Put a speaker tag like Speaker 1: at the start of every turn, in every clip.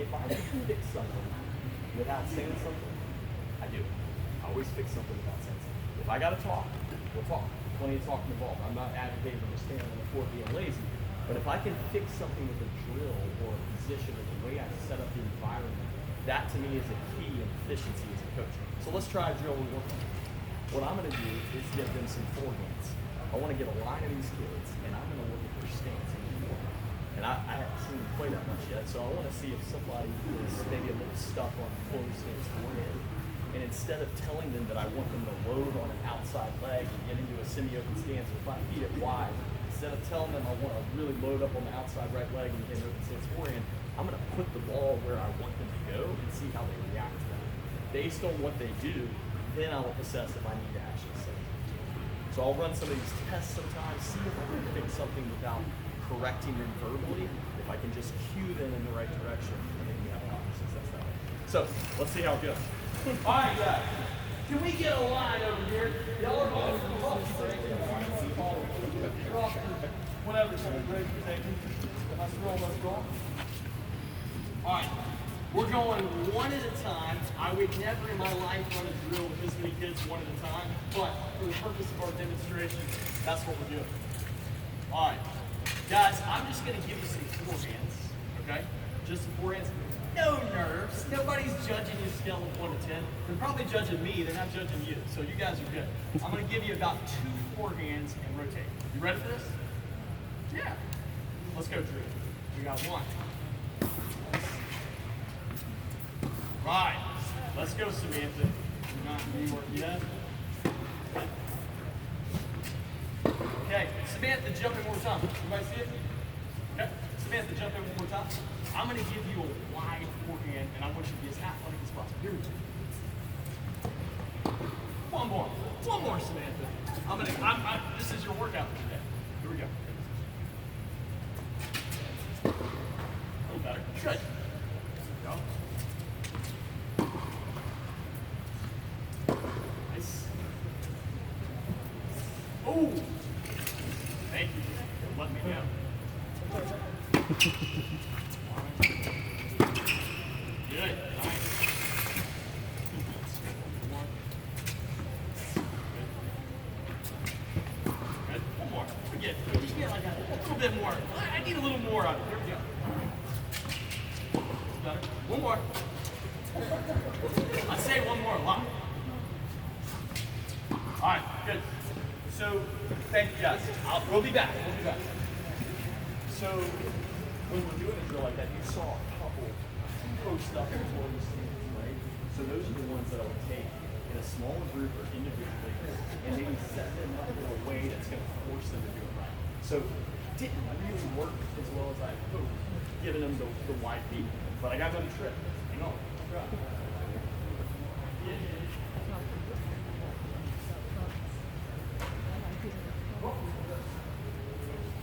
Speaker 1: if I can fix something without saying something, I do it. I always fix something without saying something. If I gotta talk, we'll talk. Plenty of talking involved. I'm not advocating for just standing on the floor being lazy. But if I can fix something with a drill or a position or the way I set up the environment, that to me is a key in efficiency as a coach. So let's try a drill we work on. What I'm gonna do is give them some forehands. I wanna get a line of these kids and I'm gonna look at their stance. And I haven't seen them play that much yet, so I want to see if somebody is maybe a little stuck on closed stance forehand. And instead of telling them that I want them to load on an outside leg and get into a semi-open stance with 5 feet at wide, instead of telling them I want to really load up on the outside right leg and get an open stance forehand, I'm going to put the ball where I want them to go and see how they react to that. Based on what they do, then I will assess if I need to actually say it. So I'll run some of these tests sometimes, see if I can fix something without correcting them verbally. If I can just cue them in the right direction, I think we have a lot of success that way. So let's see how it goes. All right, guys. Can we get a line over here? Y'all are going to whatever. Ready for taking? Let's roll. All right. We're going one at a time. I would never in my life run a drill with this many kids one at a time, but for the purpose of our demonstration, that's what we're doing. All right. Guys, I'm just going to give you some forehands, okay? Just some forehands. No nerves. Nobody's judging you scale of 1 to 10. They're probably judging me. They're not judging you. So you guys are good. I'm going to give you about 2 forehands and rotate. You ready for this? Yeah. Let's go, Drew. We got 1. Right. Let's go, Samantha. You're not in New York yet. Okay, Samantha, jump in one more time. Everybody see it? Okay, Samantha, jump in one more time. I'm going to give you a wide forehand, and I want you to be as athletic as possible. Here we go. One more, Samantha. This is your workout for today. Here we go. A little better. Good. Go. Nice. Oh. Thank you. Don't let me down. Good. Nice. Good. One more. Again. Just get like a little bit more. I need a little more of it. Here we go. Better. One more. I say one more a lot. All right. Good. So, thank you guys. We'll be back. So, when we're doing a drill like that, you saw a couple post up and close things, right? So those are the ones that I would take in a smaller group or individually and maybe set them up in a way that's going to force them to do it right. So, it didn't really work as well as I hoped, giving them the wide feet. But I got another trick. Hang on.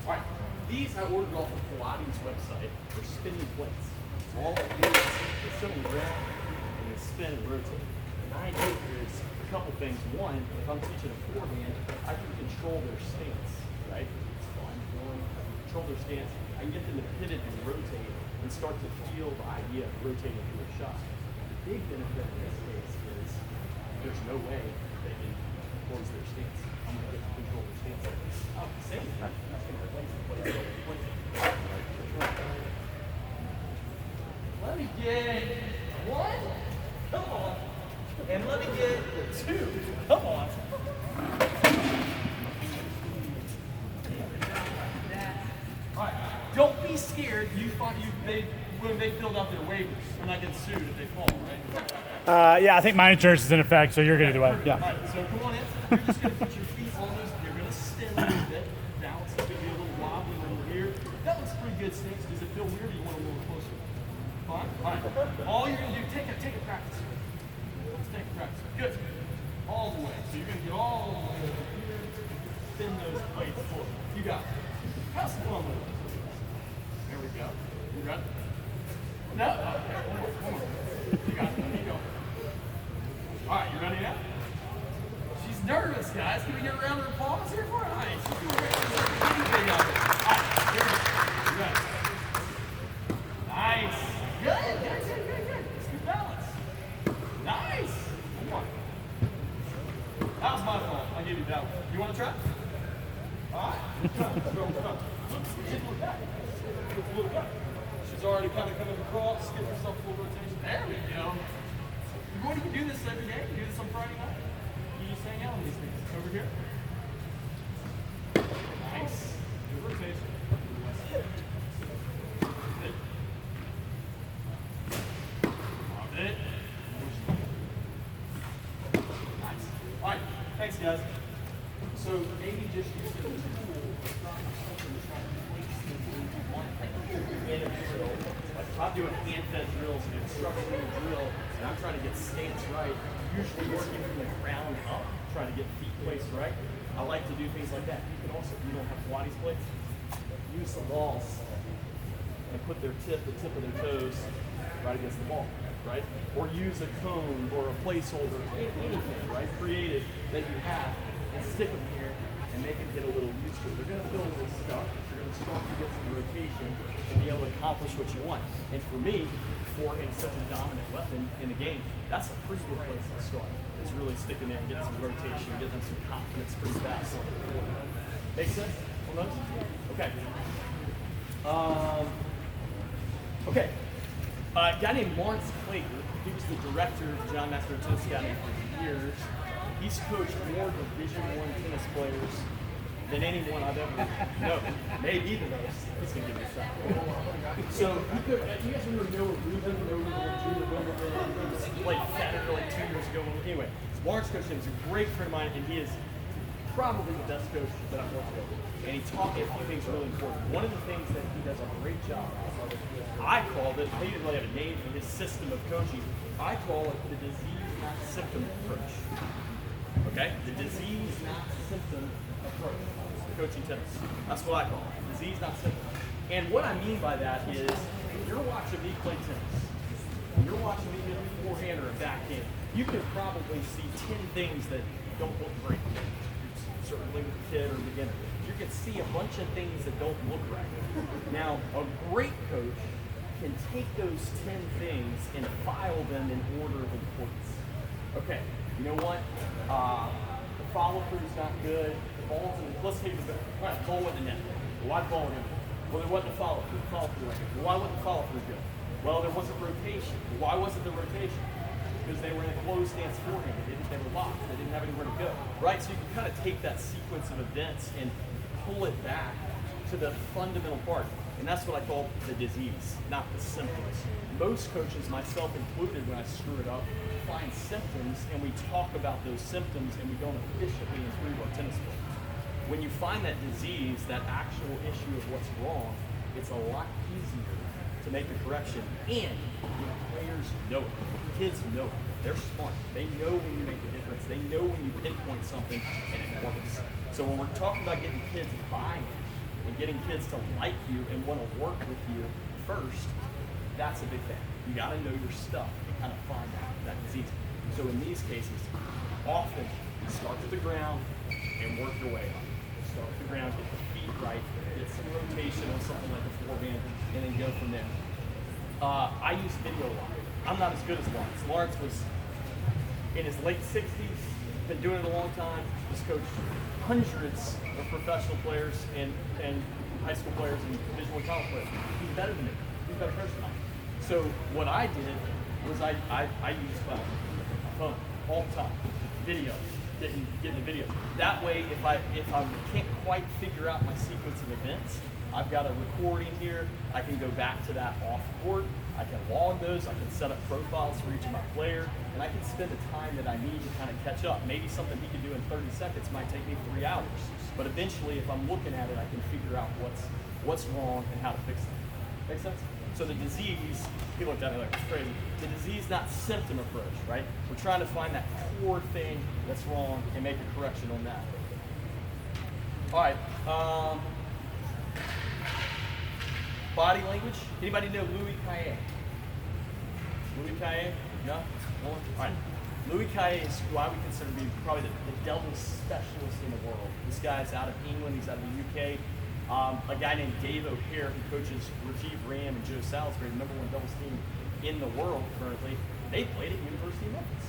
Speaker 1: Alright, these I ordered off the Pilates website for spinning plates. All it is sitting around and you spin and rotate. And the idea is a couple things. One, if I'm teaching a forehand, I can control their stance, right? It's fun. I can control their stance. I can get them to pivot and rotate and start to feel the idea of rotating through a shot. The big benefit in this case is there's no way they can close their stance. I'm going to get to control their stance. Oh, same. That's going to replace the play. Let me get 1. Come on. And let me get 2. Come on. All right. Don't be scared. When they filled out their waivers, they're not getting sued if they fall, right?
Speaker 2: Yeah, I think my insurance is in effect, so you're good either way. Yeah.
Speaker 1: All right, so come on in. You're just going to put your feet on those. You're going to spin a little bit. Balance is going to be a little wobbly over here. That looks pretty good, Stinks. Does it feel weird or you want a little closer? Fine? All right. All you're going to do, take a practice. Let's take a practice. Good. All the way. So you're going to get all the way over here. Spin those plates forward. You got it. Have some fun with it. There we go. You got it? No? Okay. One more. You got it. Let me go. All right, you ready now? She's nervous, guys. Can we get a round of applause here for her? All right, she's doing great. All right, here we go. You ready? Nice. Good. You want to try? All right. Look back. Look back. She's already kind of coming across, give herself a full rotation. There we go. You're going to do this every day. You do this on Friday night. You just hang out on these things. Over here. Nice. Good rotation. Love it. Nice. All right. Thanks, guys. So maybe just use it as a tool. It's not something to try to replace things into one thing. In a drill, like if I'm doing hand-fed drills and instructional drill, and I'm trying to get stance right, usually working from the ground up, trying to get feet placed right. I like to do things like that. You can also, if you don't have Pilates plates, use the balls and put the tip of their toes right against the ball, right? Or use a cone or a placeholder, anything, right? Creative that you have, and stick them here and make them get a little used to it. They're going to feel a little stuck. You're going to start to get some rotation and be able to accomplish what you want. And for me, forehand's such a dominant weapon in the game, that's a pretty good place to start. It's really sticking there and getting some rotation, getting them some confidence pretty fast. Make sense? Hold on. Okay. Okay. A guy named Lawrence Clayton, he was the director of the John Maxwell Tennis Academy for years. He's coached more Division I tennis players than anyone I've ever known. Maybe the most. He's going to give me a shot. So, you guys remember Noah Rubin? Played Saturday like 2 years ago. Anyway, Lawrence coached him. He's a great friend of mine, and he is probably the best coach that I've worked with. And he taught me a few things really important. One of the things that he does a great job of, I called it, he didn't really have a name for his system of coaching. I call it the disease, not symptom approach. Okay? The disease, not symptom approach. Coaching tennis. That's what I call it. Disease, not symptom. And what I mean by that is, if you're watching me play tennis, you're watching me hit a forehand or a backhand, you can probably see 10 things that don't look great. Certainly with a kid or a beginner. You can see a bunch of things that don't look right. Now, a great coach can take those 10 things and file them in order of importance. Okay, you know what? The follow through is not good. The ball's in, let's take the ball in the net. Why the ball in the net? Well, there wasn't a follow through. Follow through right. Well, why wasn't the follow through good? Well, there wasn't rotation. Why wasn't there rotation? Because they were in a closed stance forehand. They were locked. They didn't have anywhere to go. Right? So you can kind of take that sequence of events and pull it back to the fundamental part. And that's what I call the disease, not the symptoms. Most coaches, myself included, when I screw it up, find symptoms and we talk about those symptoms and we don't efficiently improve our tennis play. When you find that disease, that actual issue of what's wrong, it's a lot easier to make the correction. And players know it. Kids know it. They're smart. They know when you make the difference. They know when you pinpoint something and it works. So when we're talking about getting kids buy-in and getting kids to like you and want to work with you first, that's a big thing. You got to know your stuff and kind of find that disease. So in these cases, often start with the ground and work your way up. Start with the ground, get the feet right, get some rotation on something like a forehand, and then go from there. I use video a lot. I'm not as good as Lawrence. Lawrence was in his late 60s, been doing it a long time, just coached hundreds of professional players and high school players and Division I college players. He's better than me. He's a better coach than I. So what I did was I used my phone all the time, video, getting the video. That way, if I can't quite figure out my sequence of events, I've got a recording here. I can go back to that off court. I can log those. I can set up profiles for each of my players, and I can spend the time that I need to kind of catch up. Maybe something he can do in 30 seconds might take me 3 hours, but eventually, if I'm looking at it, I can figure out what's wrong and how to fix it. Make sense? So the disease, he looked at me like it's crazy. The disease, not symptom approach, right? We're trying to find that core thing that's wrong and make a correction on that. All right. Body language. Anybody know Louis Caillé? Louis Caillé? No? No one? All right. Louis Caillé is who I would consider to be probably the double specialist in the world. This guy's out of England. He's out of the UK. A guy named Dave O'Hare, who coaches Rajiv Ram and Joe Salisbury, the #1 doubles team in the world currently. They played at University of Memphis.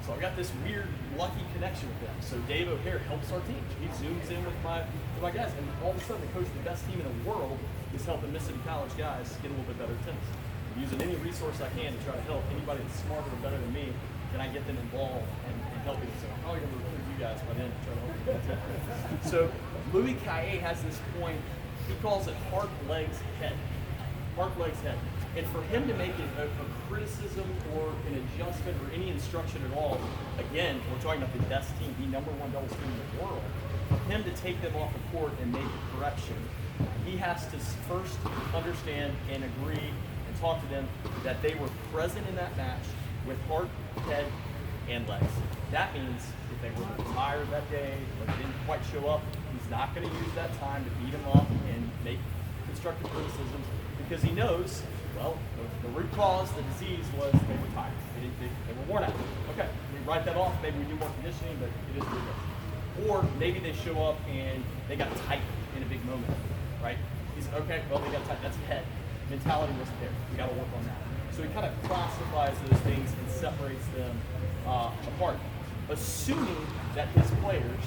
Speaker 1: So I got this weird, lucky connection with them. So Dave O'Hare helps our team. He zooms in with my guys, and all of a sudden the coach of the best team in the world is helping Mississippi College guys get a little bit better at tennis. I'm using any resource I can to try to help anybody that's smarter or better than me. Can I get them involved and helping them? So I'm probably going to recruit you guys by then to try to help you guys. So Louis Kaye has this point. He calls it heart, legs, head. Heart, legs, head. And for him to make a criticism or an adjustment or any instruction at all, again, we're talking about the best team, the #1 doubles team in the world. For him to take them off the court and make a correction, he has to first understand and agree and talk to them that they were present in that match with heart, head, and legs. That means if they were tired that day or they didn't quite show up, he's not going to use that time to beat them up and make constructive criticisms because he knows, well, the root cause, the disease was they were tired. They were worn out. Okay, we write that off. Maybe we do more conditioning, but it is what it is. Or maybe they show up and they got tight in a big moment, right? He's okay, well, they got tight. That's head. Mentality wasn't there. We got to work on that. So he kind of classifies those things and separates them apart, assuming that his players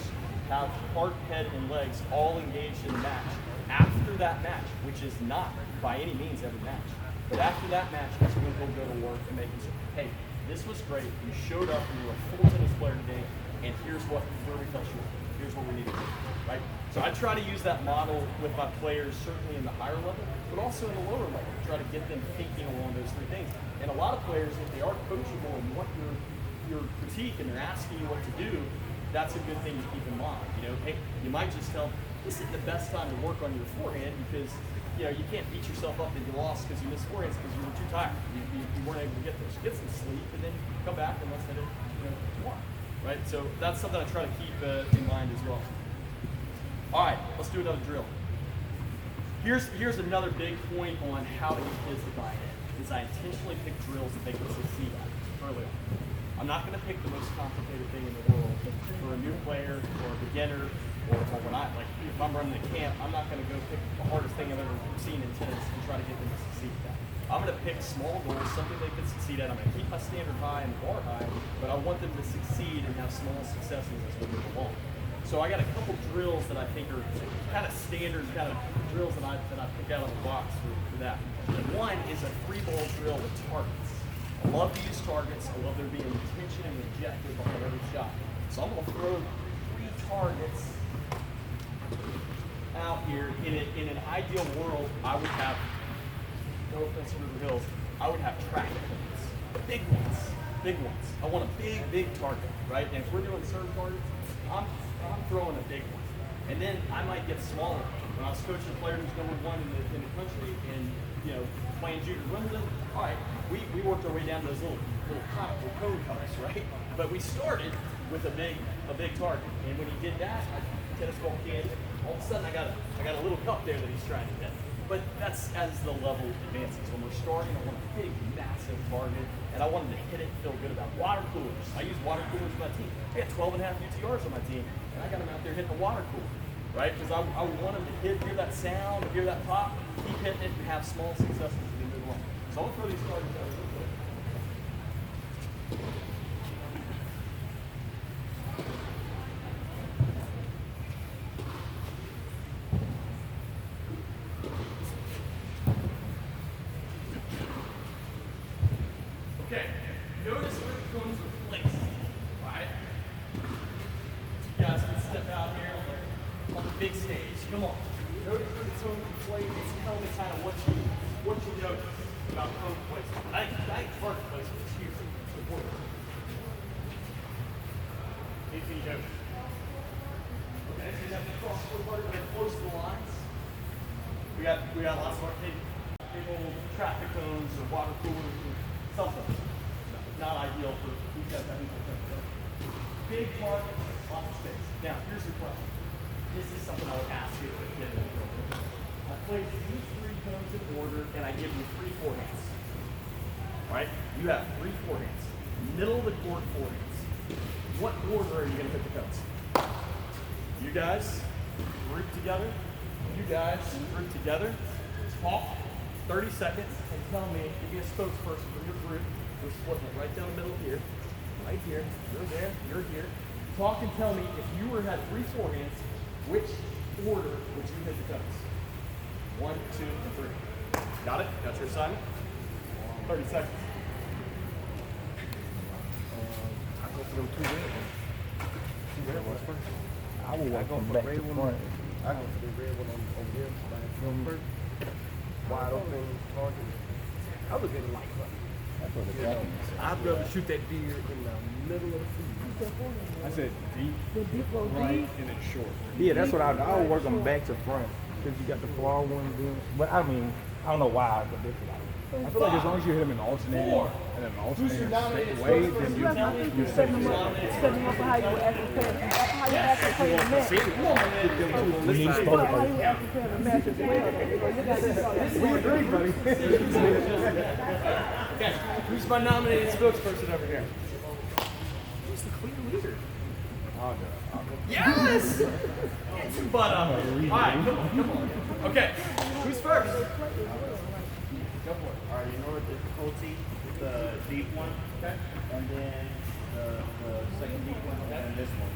Speaker 1: have heart, head, and legs all engaged in the match. After that match, which is not by any means every match, but after that match, that's when he'll go to work and make him say, hey, this was great. You showed up and you were a full tennis player today, and here's where we fell short. Here's what we need to do, right? So I try to use that model with my players, certainly in the higher level, but also in the lower level, try to get them thinking along those three things. And a lot of players, if they are coachable and want your critique and they're asking you what to do, that's a good thing to keep in mind. You know, hey, you might just tell them, this isn't the best time to work on your forehand because you can't beat yourself up that you lost because you missed forehands because you were too tired. You weren't able to get there. So get some sleep and then come back and let's hit it tomorrow. Right? So that's something I try to keep in mind as well. All right, let's do another drill. Here's another big point on how to get kids to buy in. Is I intentionally pick drills that they can succeed at early on. I'm not going to pick the most complicated thing in the world for a new player or a beginner or when if I'm running a camp, I'm not going to go pick the hardest thing I've ever seen in tennis and try to get them to succeed at that. I'm going to pick small goals, something they can succeed at. I'm going to keep my standard high and the bar high, but I want them to succeed and have small successes as we move along. So I got a couple drills that I think are kind of standard kind of drills that I pick out of the box for that. And one is a free ball drill with targets. I love to use targets. I love there being intention and objective behind every shot. So I'm going to throw 3 targets out here. In an ideal world, I would have, no offense to River Hills, I would have track points. Big ones. I want a big target, right? And if we're doing serve targets, I'm throwing a big one. And then I might get smaller. When I was coaching a player who's #1 in the country and playing junior Wimbledon, all right, we worked our way down to those little cone cups, right? But we started with a big target. And when he did that, tennis ball candy, all of a sudden I got a little cup there that he's trying to hit. But that's as the level advances. When we're starting, I want a big, massive target, and I want them to hit it and feel good about water coolers. I use water coolers for my team. I got 12.5 UTRs on my team, and I got them out there hitting the water cooler, right? Because I want them to hear that sound, hear that pop, keep hitting it, and have small successes as we move along. So I'm going to throw these targets out real quick. Okay, notice where the cones are placed, right? You guys can step out here on the big stage. Come on. Notice where the cones are placed. Tell me kind of what you notice about cone placement. I think target placement is huge. It's important. Anything you notice? Okay, so you have the cross-court part very close to the lines. We got lots of arcade, big old traffic cones or water coolers or something. Not ideal for these guys having big target, lots of space. Now, here's the question. This is something I would ask you if a kid in the field. I place these 3 cones in order, and I give you 3 forehands. All right? You have 3 forehands. Middle of the court forehands. What order are you going to hit the cones? You guys group together. You guys group together. Talk 30 seconds and tell me, give me a spokesperson from your group. We're splitting it right down the middle here. right here. You're there. You're here. Talk and tell me if you had 3 forehands, which order would you hit the toes? 1, 2, and 3. Got it? Got your assignment? 30 seconds.
Speaker 3: I go for them 2 red ones. 2 red ones first.
Speaker 2: I will
Speaker 3: I
Speaker 2: walk
Speaker 3: go
Speaker 2: from
Speaker 3: for
Speaker 2: back
Speaker 3: the
Speaker 2: to
Speaker 3: red one.
Speaker 2: front.
Speaker 3: I go for the red one on here. First. Wide open target. I look at it like
Speaker 2: That's what the
Speaker 3: you know,
Speaker 2: captain said.
Speaker 3: I'd rather shoot that deer in the middle of the field.
Speaker 4: I said deep, right, and it's short.
Speaker 3: Yeah, that's what I'll work them back to front. Because you got the far one then. But I mean, I don't know why, but that's what
Speaker 4: I feel like as long as you hit them in alternating and then alternating straight away, then you're safe.
Speaker 5: Setting them up for how you would actually play the match.
Speaker 2: We need to start
Speaker 5: How you would actually play the match as well. You got this.
Speaker 3: We agree, buddy.
Speaker 1: Okay, who's my nominated spokesperson over here? Who's the clear leader? Yes! But, all right, come on. Okay, who's first? Go for it.
Speaker 6: Alright, you know what the difficulty, the deep one,
Speaker 1: Okay.
Speaker 6: and then the second deep one, and then this one.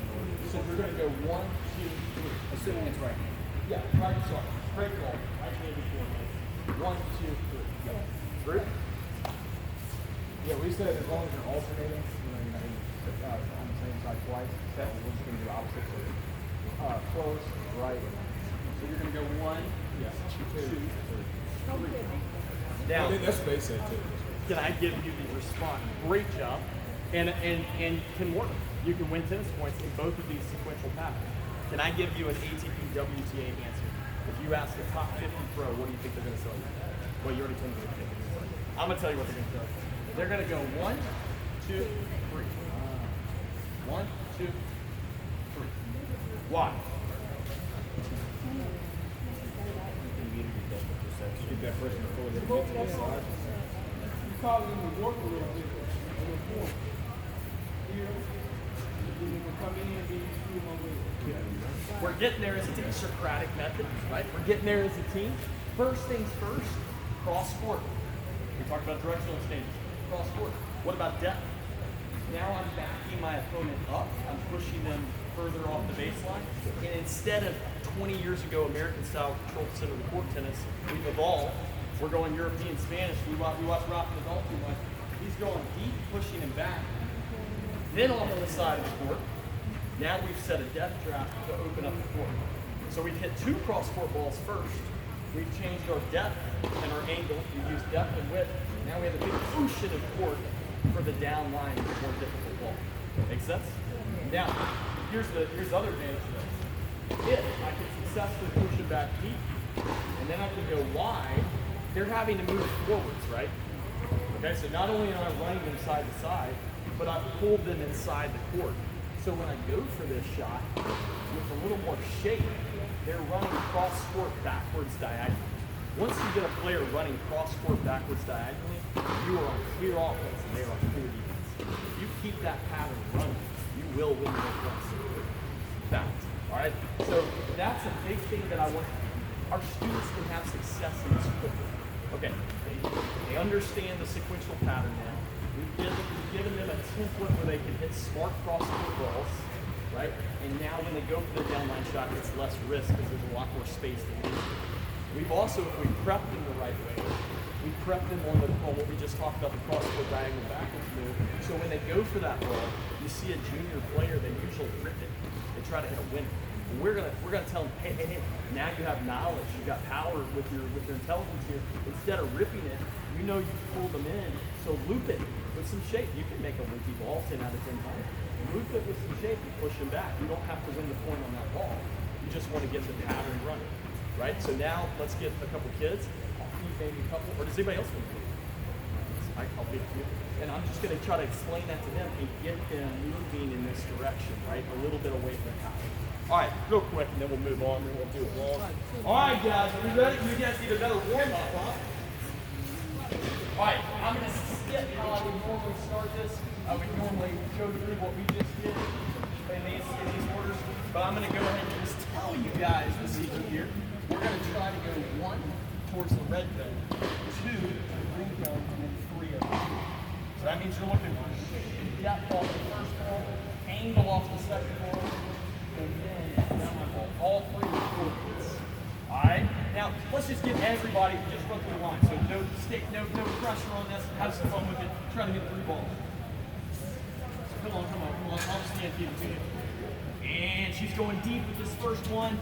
Speaker 1: So we're going to go 1, 2, 3.
Speaker 6: Assuming it's right.
Speaker 1: Yeah, right, sorry. Straight ball. Right hand before me. 1, 2, 3. Go. Through.
Speaker 4: Yeah, we said as long as you're alternating, you're not on the same side twice. That we're just gonna do opposite. So, close, right.
Speaker 1: So you're going to go 1,
Speaker 4: Yeah.
Speaker 1: 2, 3.
Speaker 4: I
Speaker 1: Now,
Speaker 4: think that's what they said too.
Speaker 1: can I give you the response? Great job. And can work. You can win tennis points in both of these sequential patterns. Can I give you an ATP WTA answer? If you ask a top 50 pro, what do you think they're going to tell you? Well, you already told me what they think. I'm going to tell you what they're going to tell you. They're going to go 1, 2, 3. 1, 2, 3. Why?
Speaker 4: Get that person before they get to the side.
Speaker 5: Probably going to work a little bit on the floor. Here, then you can come in and then you shoot them over there.
Speaker 1: We're getting there as a team. Socratic method, right? We're getting there as a team. First things first, cross court. We talked about directional exchanges. Cross court. What about depth? Now I'm backing my opponent up. I'm pushing them further off the baseline. And instead of 20 years ago, American-style controlled center of the court tennis, we've evolved. We're going European Spanish. We watch Rafa Nadal too much. He's going deep, pushing him back. Then on the side of the court, now we've set a depth trap to open up the court. So we've hit 2 cross-court balls first. We've changed our depth and our angle. We've used depth and width. Now we have a big ocean of court for the down line, more difficult ball. Make sense? Now, here's the other advantage of this. If I can successfully push it back deep, and then I can go wide, they're having to move forwards, right? Okay, so not only am I running them side to side, but I've pulled them inside the court. So when I go for this shot, with a little more shape, they're running cross-court backwards diagonally. Once you get a player running cross-court backwards diagonally, you are on clear offense and they are on clear defense. If you keep that pattern running, you will win your points. Fact. All right? So that's a big thing that I want. Our students can have success in this quickly. Okay, they understand the sequential pattern now. We've given them a template where they can hit smart cross-court balls, right? And now when they go for the downline shot, it's less risk because there's a lot more space to use. We've also, if we prep them the right way, we prep them on what we just talked about, the cross-court diagonal backwards move. So when they go for that ball, you see a junior player, they usually rip it. They try to hit a winner. And we're gonna tell them, hey, now you have knowledge, you got power with your intelligence here. Instead of ripping it, you know you pulled them in, so loop it with some shape. You can make a loopy ball 10 out of 10 times. Loop it with some shape and push them back. You don't have to win the point on that ball. You just want to get the pattern running, right? So now let's get a couple kids. I'll feed maybe a couple, or does anybody else want to feed? I'll feed a few. And I'm just gonna try to explain that to them and get them moving in this direction, right? A little bit away from the pattern. All right, real quick, and then we'll move on, and we'll do it long. All right, guys, are we ready? You guys need another warm-up, huh? All right, I'm going to skip how I would normally start this. I would normally go through what we just did in these orders, but I'm going to go ahead and just tell you guys the secret here. We're going to try to go 1 towards the red cone, 2 to the green cone, and then 3 of them. So that means you're looking for depth off the first ball, angle off the second ball, and then down ball. All three are coordinates. Alright? Now, let's just get everybody just run through the line. So no pressure on this. Have some fun with it. Try to hit 3 balls. So come on. I'll stand here to you. And she's going deep with this first one.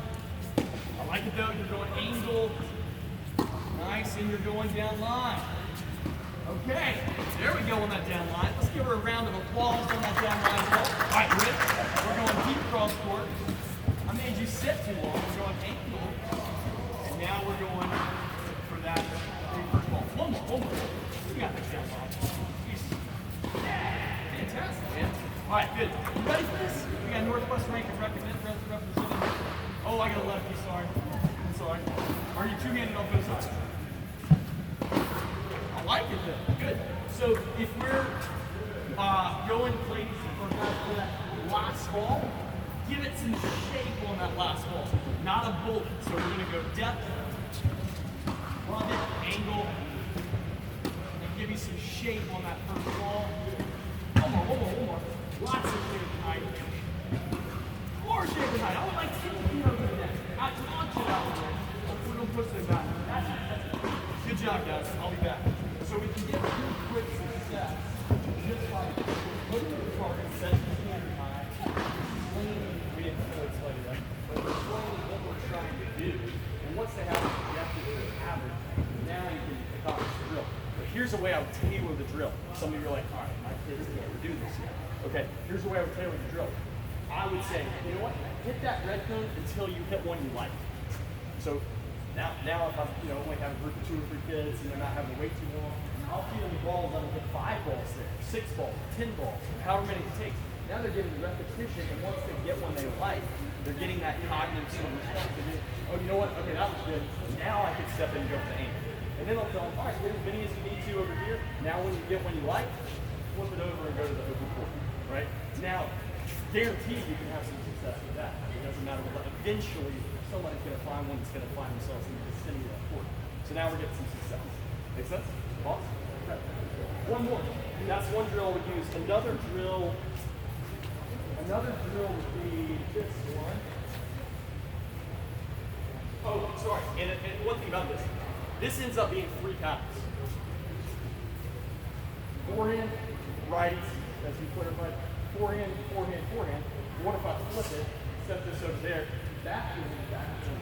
Speaker 1: I like it though. You're going angle. Nice, and you're going down line. Okay, there we go on that down line. Let's give her a round of applause on that down line ball. All right, Rick, we're going deep cross court. I made you sit too long. We're going angle. And now we're going for that first ball. One more. You got this down ball. Fantastic, man. All right, good. You ready for this? We got Northwest Rankin representing. Oh, I got a lefty, sorry. I'm sorry. Are you two-handed on both sides? I like it though. Good. So if we're going ladies for that last ball, give it some shape on that last ball. Not a bullet. So we're going to go depth, run it, angle, and give you some shape on that first ball. One more. Lots of shape and height. More shape and height. I would like 10 feet over the net. I launch it out there. We're going to push it back. That's it. Good job, guys. I'll be back. So we can get real quick success just by looking at the target, setting the standard high, explaining, we didn't really explain it, right? But explaining what we're trying to do. And once they have the objective or the average, now you can accomplish the drill. But here's a way I would tailor the drill. Some of you are like, all right, my kids can't do this yet. Okay, here's the way I would tailor the drill. I would say, you know what? Hit that red cone until you hit one you like. So now if I'm only have a group of 2 or 3 kids and they're not having to wait too long, I'll feed them the balls. Let them hit 5 balls there, 6 balls, 10 balls, however many it takes. Now they're getting repetition, and once they get one they like, they're getting that cognitive sort of response. Oh, you know what? Okay, that was good. Now I can step in and go for the angle. And then I'll tell them, all right, get as many as you need to over here. Now when you get one you like, flip it over and go to the open court, right? Now, guaranteed you can have some success with that. It doesn't matter what. Eventually, somebody's going to find one that's going to find themselves in the vicinity of that court. So now we're getting some success. Make sense? Awesome. Okay. One more. That's one drill we use. Another drill would be this one. Oh, sorry. And one thing about this ends up being 3 patterns. Forehand, right, as you put it right. Forehand. What if I flip it, set this over there, backhand,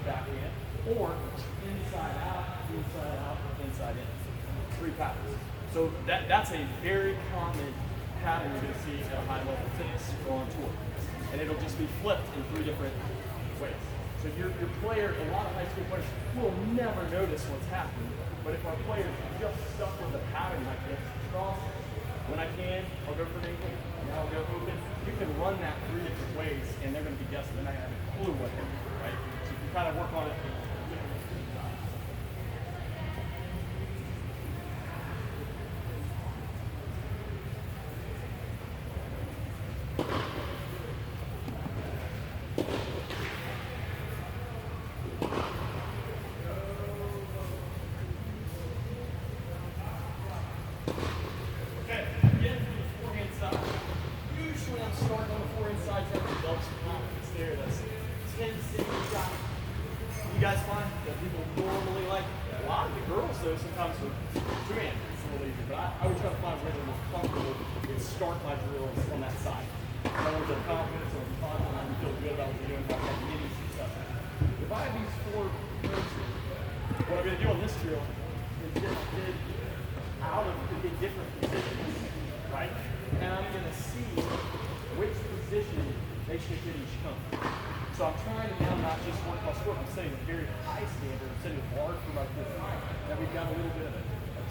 Speaker 1: backhand, or inside out, inside in. 3 patterns. So that's a very common pattern you're going to see at a high level of tennis or on tour. And it'll just be flipped in 3 different ways. So your player, a lot of high school players will never notice what's happening. But if our players just stuck with a pattern like this, cross, when I can, I'll go for an ankle, now I'll go open. You can run that 3 different ways, and they're going to be guessing. They're not going to have a clue what they're doing, right? So you can kind of work on it. So I'm trying to now not just work my score, I'm setting a very high standard, I'm setting a bar for my kids that we've got a little bit of a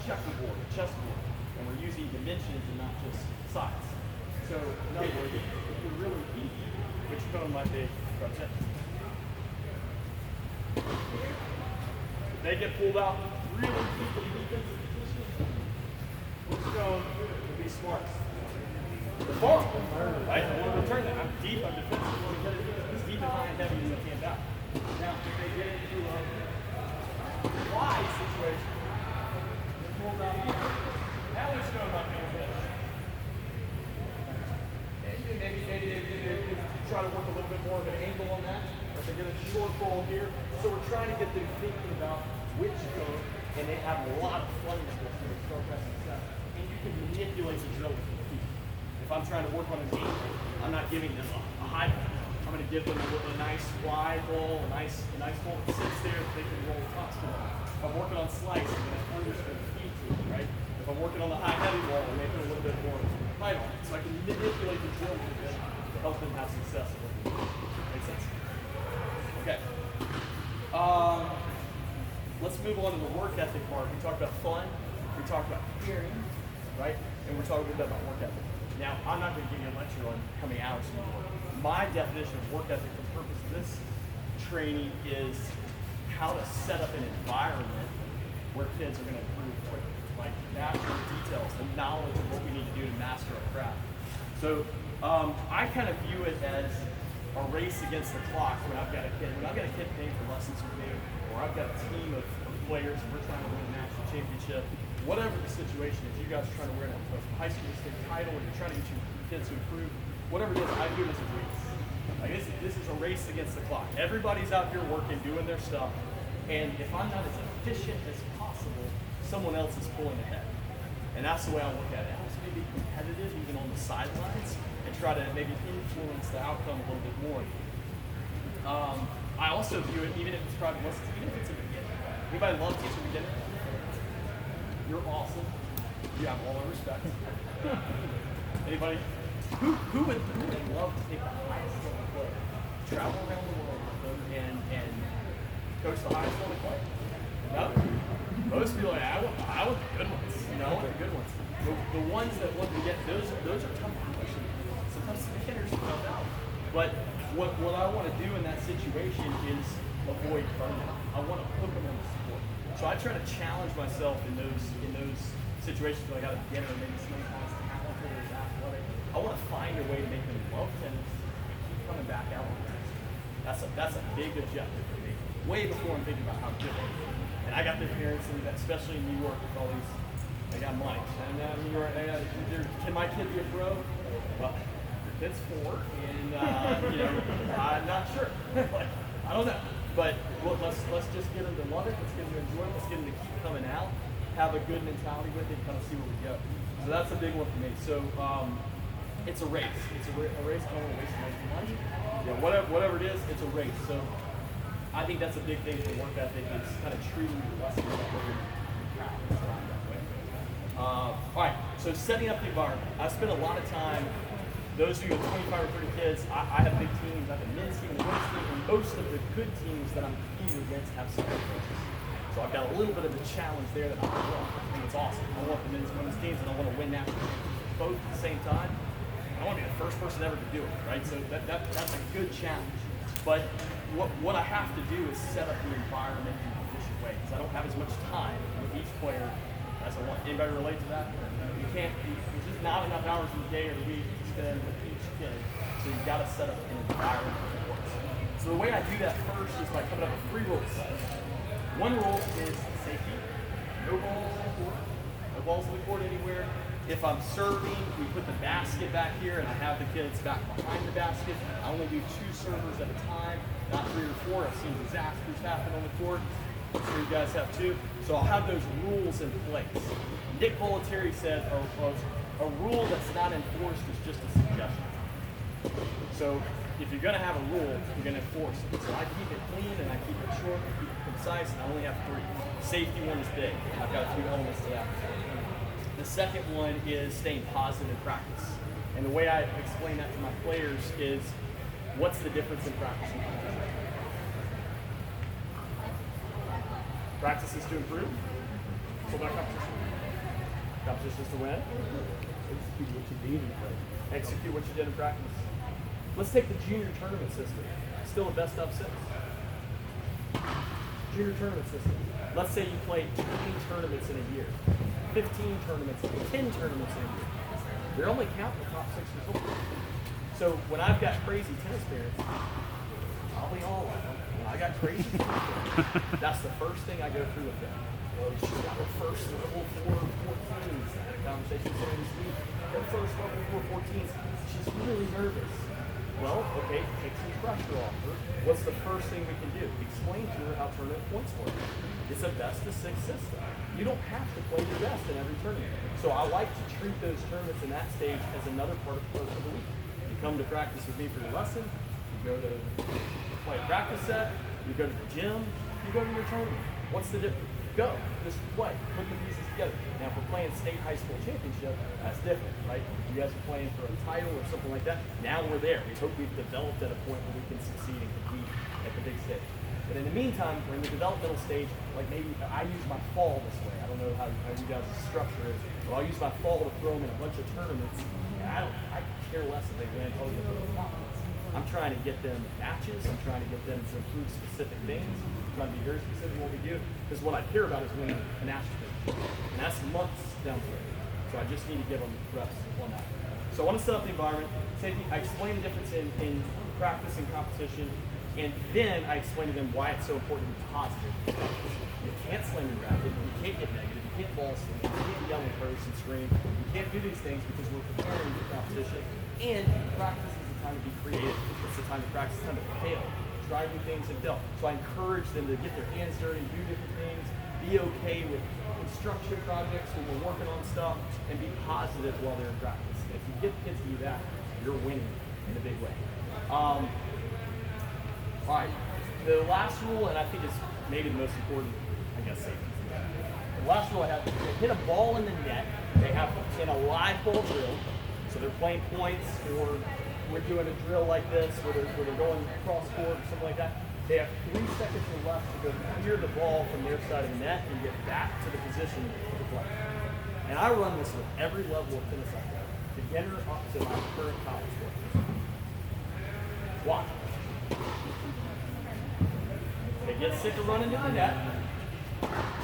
Speaker 1: checkerboard, a chessboard, and we're using dimensions and not just size. So in other words, if we're really deep, which cone might be front 10. If they get pulled out really deep in defensive position, which cone would be smart? The farm, right? I want to return that. I'm deep, I'm defensive, I want to get it as deep and high and heavy as I can back. Now, if they get into a wide situation, they're pulled out here. Now which cone might be a pitch? more of an angle on that. If they get a short ball here, so we're trying to get them thinking about which code, and they have a lot of fun with this when they start having success. And you can manipulate the drill with your feet. If I'm trying to work on an angle, I'm not giving them a high ball. I'm going to give them a nice wide ball, a nice ball that sits there that they can roll tops to. If I'm working on slice, I'm going to underspin the feet to it, right? If I'm working on the high heavy ball, I'm making it a little bit more tight on it. So I can manipulate the drill a little bit to help them have success. Make sense? Okay. Let's move on to the work ethic part. We talked about fun, we talked about hearing, right? And we're talking a little bit about work ethic. Now, I'm not going to give you a lecture on how many hours you work. My definition of work ethic for the purpose of this training is how to set up an environment where kids are going to improve quickly. Like master details, the knowledge of what we need to do to master our craft. So I kind of view it as a race against the clock when I've got a kid paying for lessons with me, or I've got a team of players and we're trying to win a national championship. Whatever the situation is, you guys are trying to win a high school state title, or you're trying to get your kids to improve, whatever it is, I view it as a race. Like this is a race against the clock. Everybody's out here working, doing their stuff, and if I'm not as efficient as possible, someone else is pulling ahead. And that's the way I look at it. It helps me be competitive even on the sidelines and try to maybe influence the outcome a little bit more. I also view it, even if it's private lessons, even if it's a beginner. Anybody love teaching beginners? You're awesome. You have all our respect. Anybody? Who would love to take the highest level player, travel around the world with them, and coach the highest level player? No? Most people are like, I want the good ones. You know, I want the good ones. The ones that want to get, those are tough questions. Sometimes beginners are tough out. But what I want to do in that situation is avoid burnout. I want to hook them on the sport. So I try to challenge myself in those situations where I got a beginner, maybe somebody kind of talented or is athletic. I want to find a way to make them love tennis and keep coming back out on tennis. That's a big objective for me. Way before I'm thinking about how good they are. And I got the parents, especially in New York, with all these, they got money. And New York, can my kid be a pro? Well, your kid's 4, and I'm not sure. Like, I don't know. But let's just get them to love it. Let's get them to enjoy it. Let's get them to keep coming out. Have a good mentality with it. Kind of see where we go. So that's a big one for me. So it's a race. It's a race. I don't want to waste my money. Yeah, whatever it is, it's a race. So I think that's a big thing for work ethic is kind of treating the lessons that way. All right. So setting up the environment. I spend a lot of time. Those of you with 25 or 30 kids, I have big teams. I have a men's team, a women's team, and most of the good teams that I'm competing against have senior coaches. So I've got a little bit of a challenge there that I want. I think it's awesome. I want the men's and women's teams, and I want to win national championships both at the same time. I want to be the first person ever to do it, right? So that's a good challenge. But what I have to do is set up the environment in an efficient way because I don't have as much time with each player as I want. Anybody relate to that? You can't. There's just not enough hours in the day or the week to spend with each kid. So you've got to set up an environment that works. So the way I do that first is by coming up with 3 rules. One rule is safety. No balls in the court. No balls in the court anywhere. If I'm serving, we put the basket back here and I have the kids back behind the basket. I only do 2 servers at a time, not 3 or 4. I've seen disasters happen on the court. I'm sure you guys have too. So I'll have those rules in place. Nick Bollettieri said a rule that's not enforced is just a suggestion. So if you're going to have a rule, you're going to enforce it. So I keep it clean and I keep it short, I keep it concise, and I only have 3. Safety one is big. I've got a few elements to that. The second one is staying positive in practice. And the way I explain that to my players is, what's the difference in practice and competition? Practice is to improve. So about competition. Competition is to win.
Speaker 2: Execute what you did in practice.
Speaker 1: Execute what you did in practice. Let's take the junior tournament system. Still a best of 6. Junior tournament system. Let's say you play 20 tournaments in a year, 15 tournaments, 10 tournaments in a year. They're only counting the top 6 results. So when I've got crazy tennis parents, I'll be all of them. When I got crazy tennis parents, that's the first thing I go through with them. Well, she got her first level 4 14s. I had a conversation with her this week. Her first level 4 14s. She's really nervous. Well, okay, take some pressure off her. What's the first thing we can do? Explain to her how tournament points work. It's a best of 6 system. You don't have to play your best in every tournament. So I like to treat those tournaments in that stage as another part of the week. You come to practice with me for your lesson, you go to play a practice set, you go to the gym, you go to your tournament. What's the difference? Go, just play, put the pieces together. Now if we're playing state high school championship, that's different, right? You guys are playing for a title or something like that. Now we're there. We hope we've developed at a point where we can succeed and compete at the big stage. But in the meantime, we're in the developmental stage, like maybe I use my fall this way. I don't know how you guys' structure is, but I'll use my fall to throw them in a bunch of tournaments. And I care less if they win or they lose. I'm trying to get them matches. I'm trying to get them to improve specific things. I'm trying to be very specific in what we do. Because what I care about is winning a national championship. And that's months down the road. So I just need to give them reps on that. So I want to set up the environment. Safety, I explain the difference in practice and competition. And then I explain to them why it's so important to be positive. You can't slam your racket. You can't get negative. You can't ball slam. You can't yell and curse and scream. You can't do these things because we're preparing for competition. And practice is the time to be creative. It's the time to practice. It's the time to fail. Try new things and fail. So I encourage them to get their hands dirty, do different things, be okay with construction projects when we're working on stuff, and be positive while they're in practice. If you get kids to do that, you're winning in a big way. All right, the last rule, and I think it's maybe the most important, I guess, safety. The last rule I have, they hit a ball in the net, they have in a live ball drill, so they're playing points, or we're doing a drill like this, where they're going cross court or something like that. They have 3 seconds or less to go clear the ball from their side of the net and get back to the position to play. And I run this with every level of tennis I play, beginner up to my current college players. Watch. They get sick of running to the net.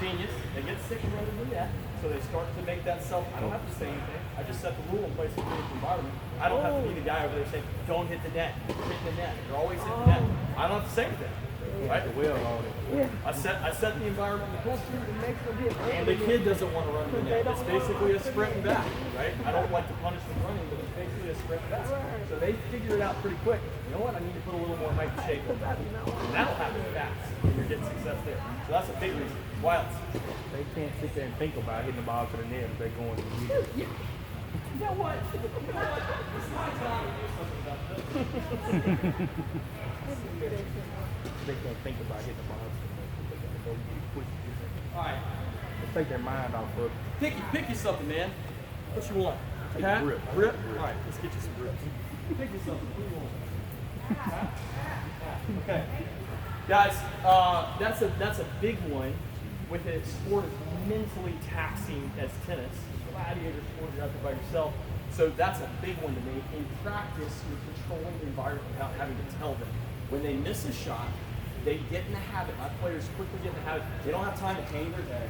Speaker 1: Genius. They get sick of running to the net. So they start to make that self, I don't have to say anything. I just set the rule in place to create the environment. I don't have to be the guy over there saying, don't hit the net, hit the net. They're always hitting the net. I don't have to say anything. Right? The wheel on it. I set the environment in the culture, and the kid doesn't want to run to the net. It's basically a sprint back, right? I don't like to punish them running, but it's basically a sprint back. So they figure it out pretty quick. You know what? I need to put a little more height and shake on that. And that'll happen fast when you're getting success there. So that's a big reason. Why else?
Speaker 2: They can't sit there and think about hitting the ball to the net if they're going to the net.
Speaker 1: You know what? It's my time to do something about this.
Speaker 2: They can't think about hitting the ball to the net. They gotta go quick.
Speaker 1: All right.
Speaker 2: Let's take their mind off of it.
Speaker 1: Pick you something, man. What you want?
Speaker 2: Take
Speaker 1: Hat?
Speaker 2: a grip.
Speaker 1: Grip? All right, let's get you some grips. Pick you something. What do you want? Hat? Okay. Guys, that's a big one. With a sport as mentally taxing as tennis, gladiator sport, you're out there by yourself. So that's a big one to me. In practice, you're controlling the environment without having to tell them. When they miss a shot, they get in the habit. My players quickly get in the habit. They don't have time to hang their head,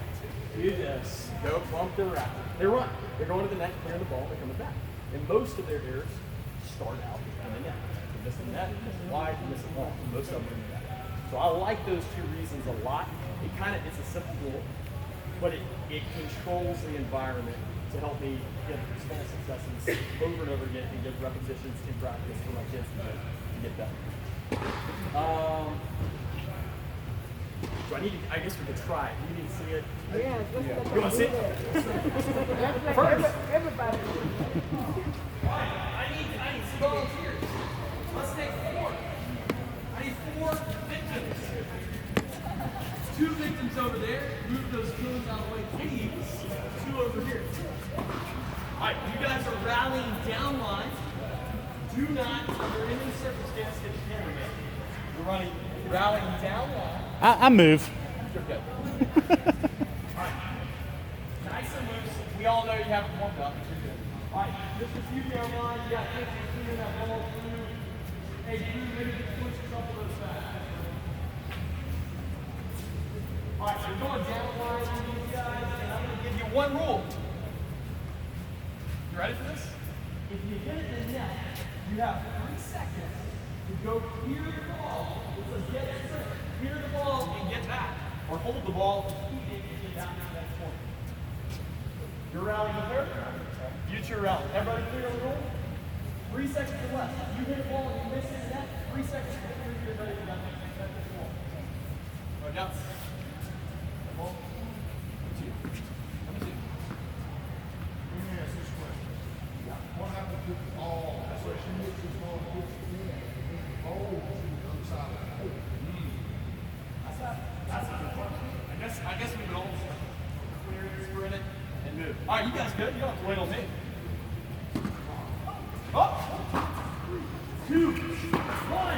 Speaker 1: do this, go bump their racket. They run. They're going to the net, clearing the ball, they're coming back. And most of their errors start out in the net. They miss the net, miss the wide, miss the ball. Most of them are in the net. So I like those 2 reasons a lot. It's a simple rule, but it controls the environment to help me get expand successes over and over again and get repetitions in practice for my kids to get better. Do I need to, I guess we could try it. You need to see it.
Speaker 5: Yeah,
Speaker 1: You want to see it? First.
Speaker 5: Everybody.
Speaker 1: I need some volunteers. Let's take 4. I need 4 victims. 2 victims over there. Move those cones out of the way, please. 2 over here. All right, you guys are rallying down line. Do not, under any circumstance, hit the cameraman. You're rallying down line.
Speaker 6: I move.
Speaker 1: Okay. All right. Nice and loose. We all know you haven't warmed up. You're good. All right, just a few down line. You got 50 feet in that ball through. Hey, you maybe switch a couple of those back. All right, so you're going down the line with these guys, and I'm going to give you 1 rule. You ready for this? If you hit it in the net, you have 3 seconds to go clear the ball. Clear the ball and get back. Or hold the ball and keep it and get back to that point. You're rallying with her. You 2 rally. Everybody clear on the rule? 3 seconds or less. You hit a ball and you miss it in that, 3 seconds to get ready to get that ball. Go down. Ball. Two. Number two.
Speaker 5: Let me ask this question. What happens if the ball, so she hits this ball and hits it in, and then the ball is on the other side of the court?
Speaker 1: That's a good question. I guess we would all clear it, sprint it, and move. All right, you guys good? You don't have to wait on me. Up. 2, 1.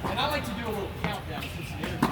Speaker 1: And I like to do a little countdown to some energy.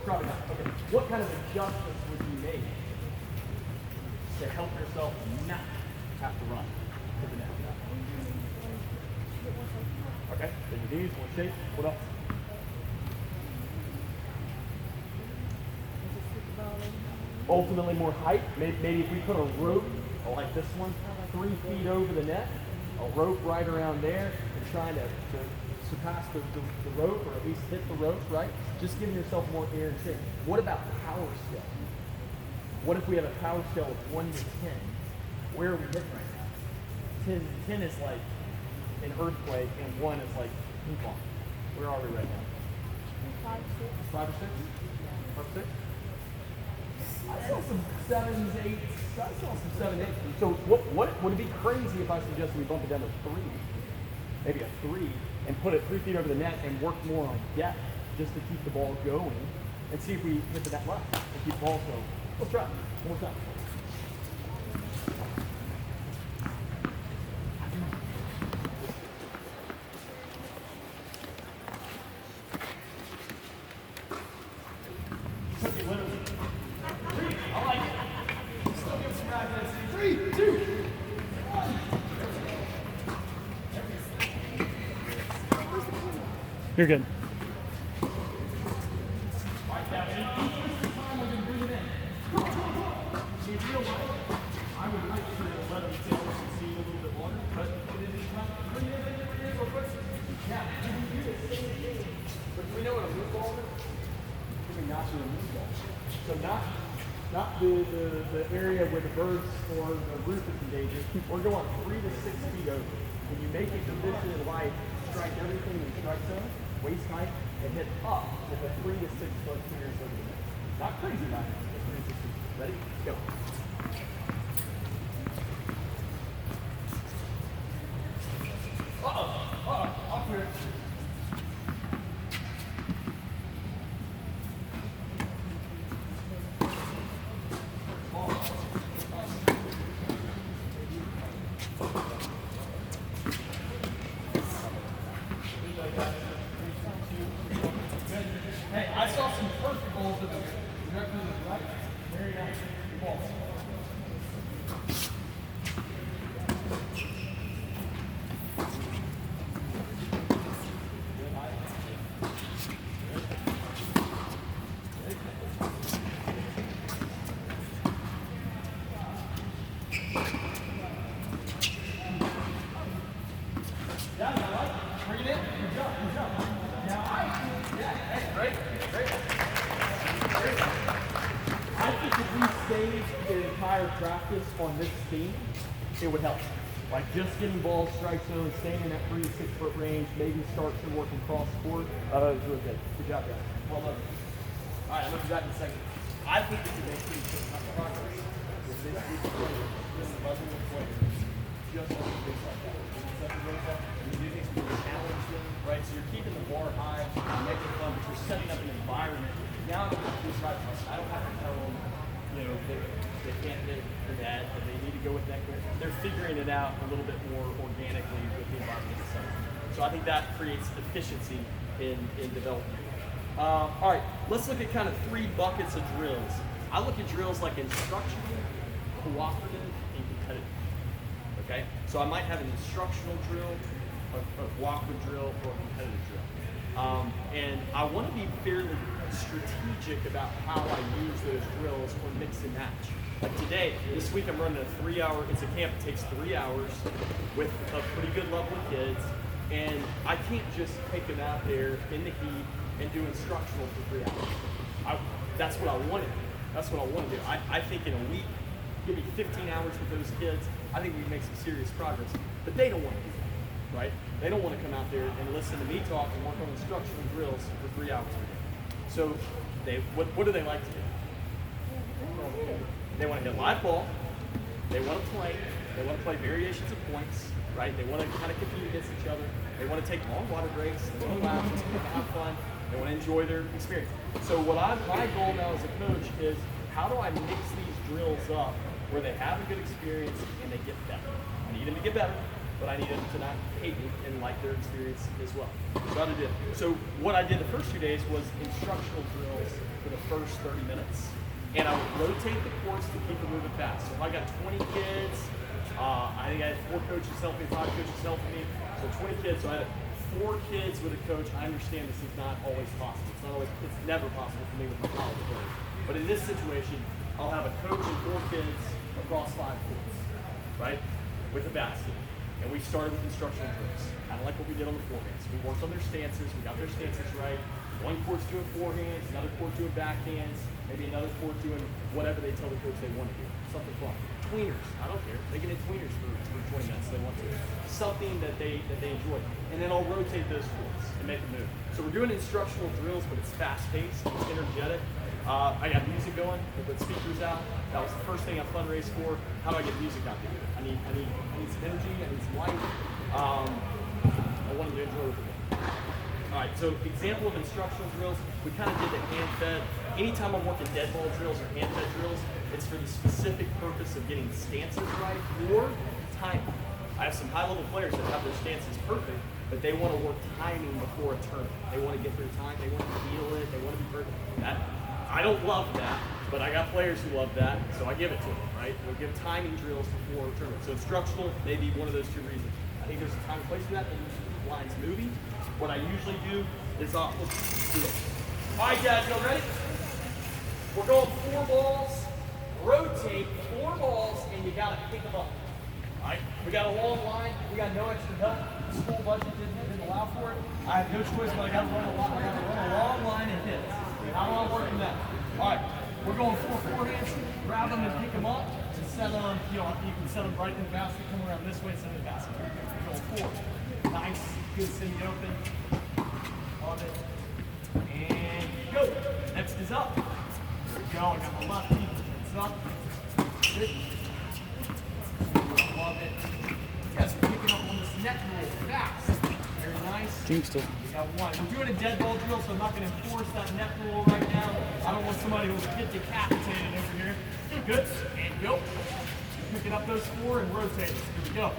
Speaker 1: Probably not. Okay. What kind of adjustments would you make to help yourself not have to run to the net? Okay. So your knees, more shape. What else? Ultimately, more height. Maybe if we put a rope like this one, 3 feet over the net, a rope right around there, and trying to surpass the rope, or at least hit the rope, right? Just giving yourself more air and shape. What about power scale? What if we have a power scale of 1 to 10? Where are we hitting right now? 10 is like an earthquake, and 1 is like ping pong. Where are we right now? 5 or 6? 5 or 6? I saw some 7s, 8s. I saw some 7, 8. So what would it be crazy if I suggested we bump it down to 3? Maybe a 3, and put it 3 feet over the net and work more on depth just to keep the ball going, and see if we hit the net left and keep the ball going. Let's try. One more time.
Speaker 2: You're good.
Speaker 1: So not the area where the birds or the roof is endangered. We're going 3 to 6 feet over. When you make a position in life, strike everything in strike zone, waist height, and hit up with a 3 to 6 foot clearance over the net. Not crazy, man. Just 3 to 6 feet. Ready? Go. I'll clear it. Hey, I saw some perfect balls that were directly to the right. Very nice. Balls. Bring it in. Good job. Good job. Now great. I think if we stayed the entire practice on this theme, it would help. Like just getting balls, strike zone, staying in that 3 to 6 foot range, maybe start to work across court. It was really good. Good job, guys. Well done. All right, I'll look at that in a second. I think we can make pretty good progress with this group of players, this level of players, just on the base like that. When you set the race up, you do things out a little bit more organically with the environment itself. So I think that creates efficiency in development. All right, let's look at kind of 3 buckets of drills. I look at drills like instructional, cooperative, and competitive. Okay, so I might have an instructional drill, a cooperative drill, or a competitive drill. And I want to be fairly strategic about how I use those drills or mix and match. Like today, this week I'm running a 3-hour, it's a camp, it takes 3 hours with a pretty good level of kids, and I can't just take them out there in the heat and do instructional for 3 hours. That's what I want to do. That's what I want to do. I think in a week, give me 15 hours with those kids, I think we can make some serious progress. But they don't want to do that, right? They don't want to come out there and listen to me talk and work on instructional drills for 3 hours a day. So what do they like to do? They want to hit live ball. They want to play. They want to play variations of points, right? They want to kind of compete against each other. They want to take long water breaks. They want to laugh. They want to have fun. They want to enjoy their experience. So my goal now as a coach is how do I mix these drills up where they have a good experience and they get better? I need them to get better, but I need them to not hate me and like their experience as well. So how to do it. So what I did the first 2 days was instructional drills for the first 30 minutes. And I would rotate the course to keep it moving fast. So if I got 20 kids, I think I had 4 coaches helping me, 5 coaches helping me. So 20 kids, so I had 4 kids with a coach. I understand this is not always possible. It's never possible for me with my college players. But in this situation, I'll have a coach and 4 kids across 5 courts, right? With a basket. And we started with instructional drills, kind of like what we did on the forehands. We worked on their stances, we got their stances right. One court's doing forehands, another court doing backhands, maybe another court doing whatever they tell the coach they want to do. Something fun. Tweeners, I don't care. They can hit tweeners for 20 minutes if they want to. Something that they enjoy. And then I'll rotate those courts and make them move. So we're doing instructional drills, but it's fast-paced, it's energetic. I got music going, I put speakers out. That was the first thing I fundraised for. How do I get music out there? I need some energy, I need some light. I want them to enjoy it. All right, so example of instructional drills, we kind of did the hand-fed. Anytime I'm working dead ball drills or hand-fed drills, it's for the specific purpose of getting stances right or timing. I have some high-level players that have their stances perfect, but they want to work timing before a tournament. They want to get their time, they want to feel it, they want to be perfect. I don't love that, but I got players who love that, so I give it to them, right? We'll give timing drills before a tournament. So instructional may be one of those 2 reasons. I think there's a time and place for that, and lines moving. What I usually do is, let's do it. All right, guys, y'all ready? We're going 4 balls, rotate 4 balls, and you gotta pick them up. All right, we got a long line, we got no extra help. The school budget didn't allow for it. I have no choice, but I gotta run a long line and hit. How am I working that? All right, we're going 4 forehands, grab them and pick them up, and set them, you can set them right in the basket, come around this way, set in the basket. We're going 4. Nice, good semi open. Love it. And go. Next is up. There we go. I got my left knee. It's up. Good. Love it. You guys are picking up on this net roll fast. Very nice.
Speaker 2: Team still.
Speaker 1: We got 1. We're doing a dead ball drill, so I'm not going to enforce that net roll right now. I don't want somebody who'll get decapitated over here. Good. And go. Picking up those 4 and rotating. Here we go.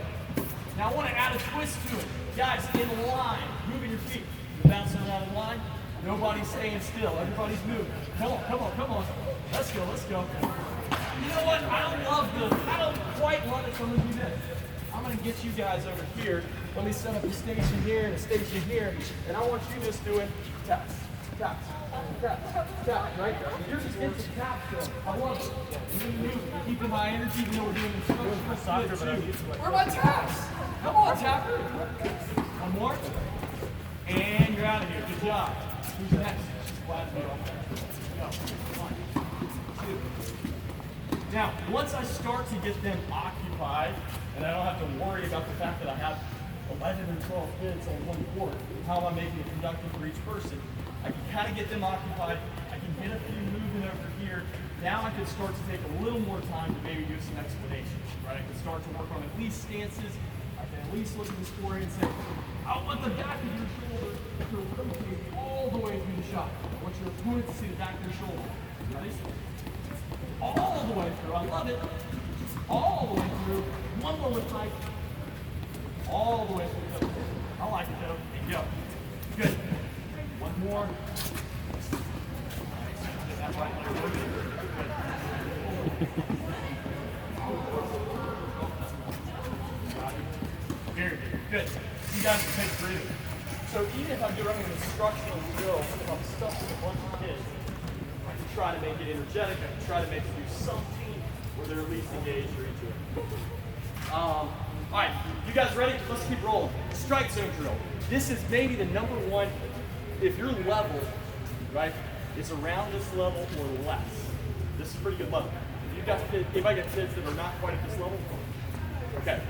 Speaker 1: Now I want to add a twist to it. Guys, in line, moving your feet. You're bouncing around the line. Nobody's staying still. Everybody's moving. Come on, come on, come on. Let's go, let's go. You know what? I don't quite love it, so I'm going to do this. I'm going to get you guys over here. Let me set up a station here and a station here. And I want you just doing taps, taps, taps, taps, right? You're just into taps, though. I love it. You're keeping my energy, even though we're doing instructional. Where are my taps? Come on, tapper. 1 more. And you're out of here. Good job. Who's next? Glad to go. 1, 2. Now, once I start to get them occupied, and I don't have to worry about the fact that I have 11 or 12 kids on 1 court, how am I making it productive for each person? I can kind of get them occupied. I can get a few moving over here. Now I can start to take a little more time to maybe do some explanations, right? I can start to work on at least stances. I can at least look at the score and say, I want the back of your shoulder to rotate all the way through the shot. I want your opponent to see the back of your shoulder. Ready? All the way through. I love it. All the way through. One more with Mike. All the way through. I like it though. And go. Good. One more. That's right. Very good. Good. You guys can take breathing. So even if I'm running an instructional drill, if I'm stuck with a bunch of kids, I can try to make it energetic. I can try to make them do something where they're at least engaged or into it. All right, you guys ready? Let's keep rolling. Strike zone drill. This is maybe the number one. If your level, right, is around this level or less, this is a pretty good level. If you've got kids, if I get kids that are not quite at this level, okay.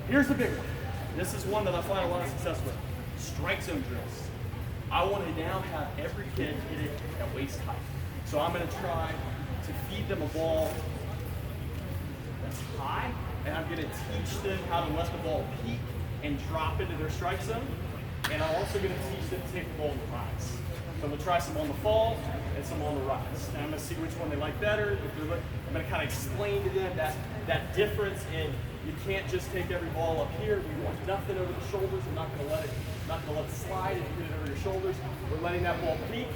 Speaker 1: Here's the big one. This is one that I find a lot of success with. Strike zone drills. I want to now have every kid hit it at waist height. So I'm going to try to feed them a ball that's high, and I'm going to teach them how to let the ball peak and drop into their strike zone. And I'm also going to teach them to take the ball on the rise. So I'm going to try some on the fall and some on the rise. And I'm going to see which one they like better. I'm going to kind of explain to them that difference in you can't just take every ball up here. We want nothing over the shoulders. We're not going to let it slide if you hit it over your shoulders. We're letting that ball peak.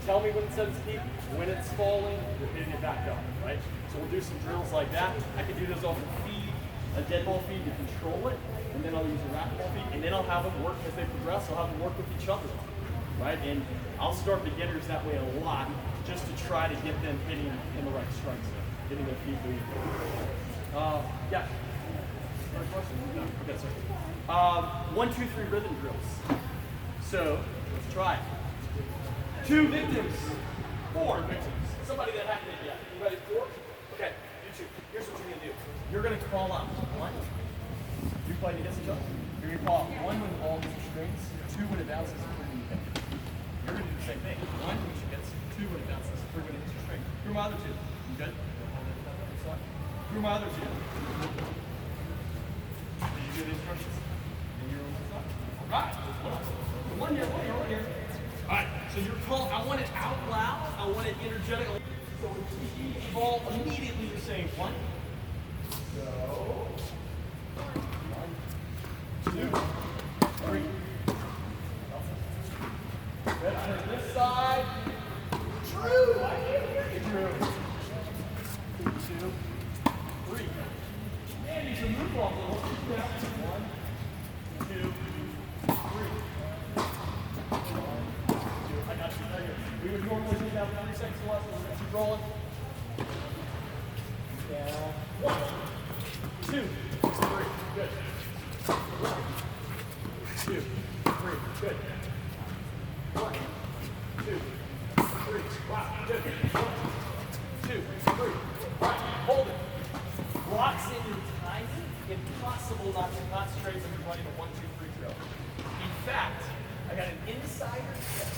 Speaker 1: Tell me when it says peak. When it's falling, you're hitting it back up, right? So we'll do some drills like that. I can do those off the feed, a dead ball feed to control it, and then I'll use a rack ball feed, and then I'll have them work as they progress. I'll have them work with each other, right? And I'll start beginners that way a lot, just to try to get them hitting in the right strike zone, getting their feet moving. Yeah. First question? No. Okay, sir. 1, 2, 3 rhythm drills. So let's try it. 2 victims. 4 victims. Somebody that hasn't hit yet. You ready? 4? Okay. You 2. Here's what you're gonna do. You're gonna call out 1. You're playing against each other. You're gonna call out 1 when the ball gets strings, 2 when it bounces, and 3 when you hit. You're gonna do the same thing. 1 when she gets, 2 when it bounces, 3 when it hits your string. Who are my other 2? You good? Who are my other 2? Did you do the instructions? And you're on the side. All right. One here. All right. So you're calling. I want it out loud. I want it energetic. So when you each ball, immediately you're saying 1. Go. 1, 2, 3. Good. On this side. Drew. I can't hear you, Drew. 2, 3. And you can move off a little. 1, 2, 3. 1, 2. I got you. Right here. We would normally take out 30 seconds left. We're going to keep rolling. Down. 1, 2, 3. Good. 1, 2, 3. Good. 1, 2, 3. Wow. Good. 1, 2, 3. All right. Hold it. Blocks in your timing. Impossible not to concentrate when you're running a 1, 2, 3 drill. In fact, I got an insider tip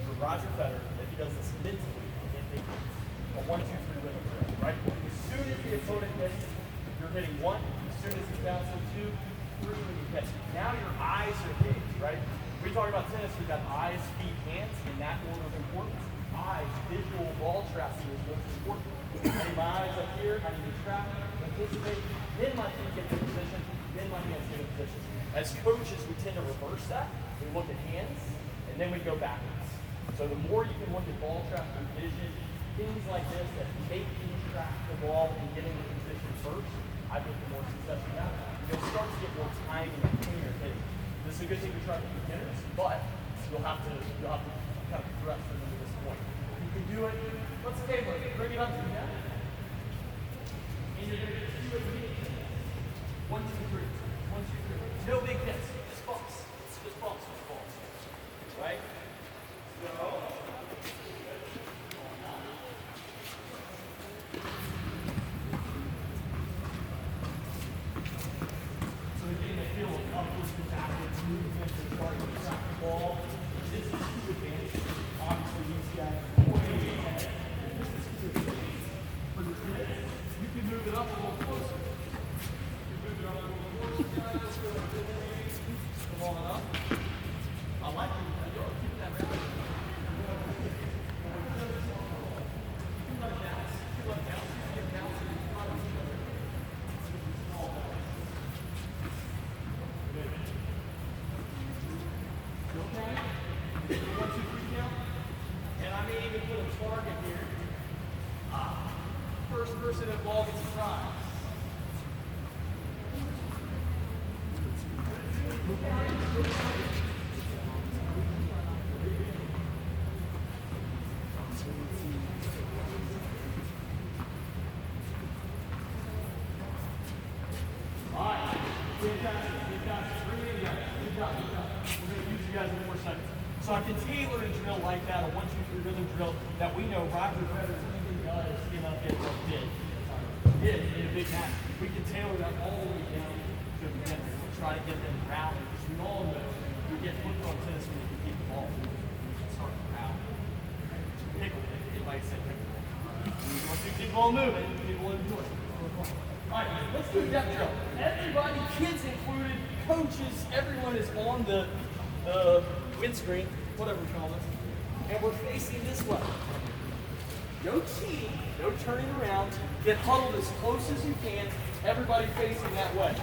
Speaker 1: for Roger Federer that he does this mentally in a 1, 2, 3 rhythm drill, right? As soon as the opponent hits, you're hitting 1. As soon as he bounces 2, 3 when you hit. Now your eyes are engaged, right? We talk about tennis, we've got eyes, feet, hands, in that order of importance. Eyes, visual ball tracking is most important. I need my eyes up here, I need to track, anticipate, then my feet get in position, then my hands get in position. As coaches, we tend to reverse that. We look at hands, and then we go backwards. So the more you can look at ball tracking, vision, things like this that make you track the ball and get into position first, I think the more success you have. You'll start to get more time in between your hitting. This is a good thing to try for beginners, but you'll have to kind of progress them to this point. You can do it. Let's table it. Bring it up to you now. And you're going to do it immediately. 1, 2, 3. 1, 2, 3. No big hits. Just bumps. Just bumps. Right? So. So again, I feel upwards and backwards movement and starting to track the ball. This is 2 advantages. Obviously, these guys are way ahead. This is 2 advantages. For the kids, you can move it up a little closer. You can move it up a little closer, guys. Come on up. I like it. Keep that right. first person involved gets a prize. Alright, fantastic. Bring it in, guys. Good job. We're going to use you guys in 4 seconds. So I can tailor a drill like that, a 1, 2, 3 rhythm drill that we know Roger Federer's even does in a big match. We can tailor that all the way down to the beginner. Try to get them rallying, because we all know you get hooked on tennis when you can keep the ball. You can start to rally. Pickle, it might say pickle. Once you keep the ball moving, people enjoy it. Alright, let's do a depth drill. Everybody, kids included, coaches, everyone is on the windscreen, whatever we call this. And we're facing this way. No cheating, no turning around. Get huddled as close as you can. Everybody facing that way.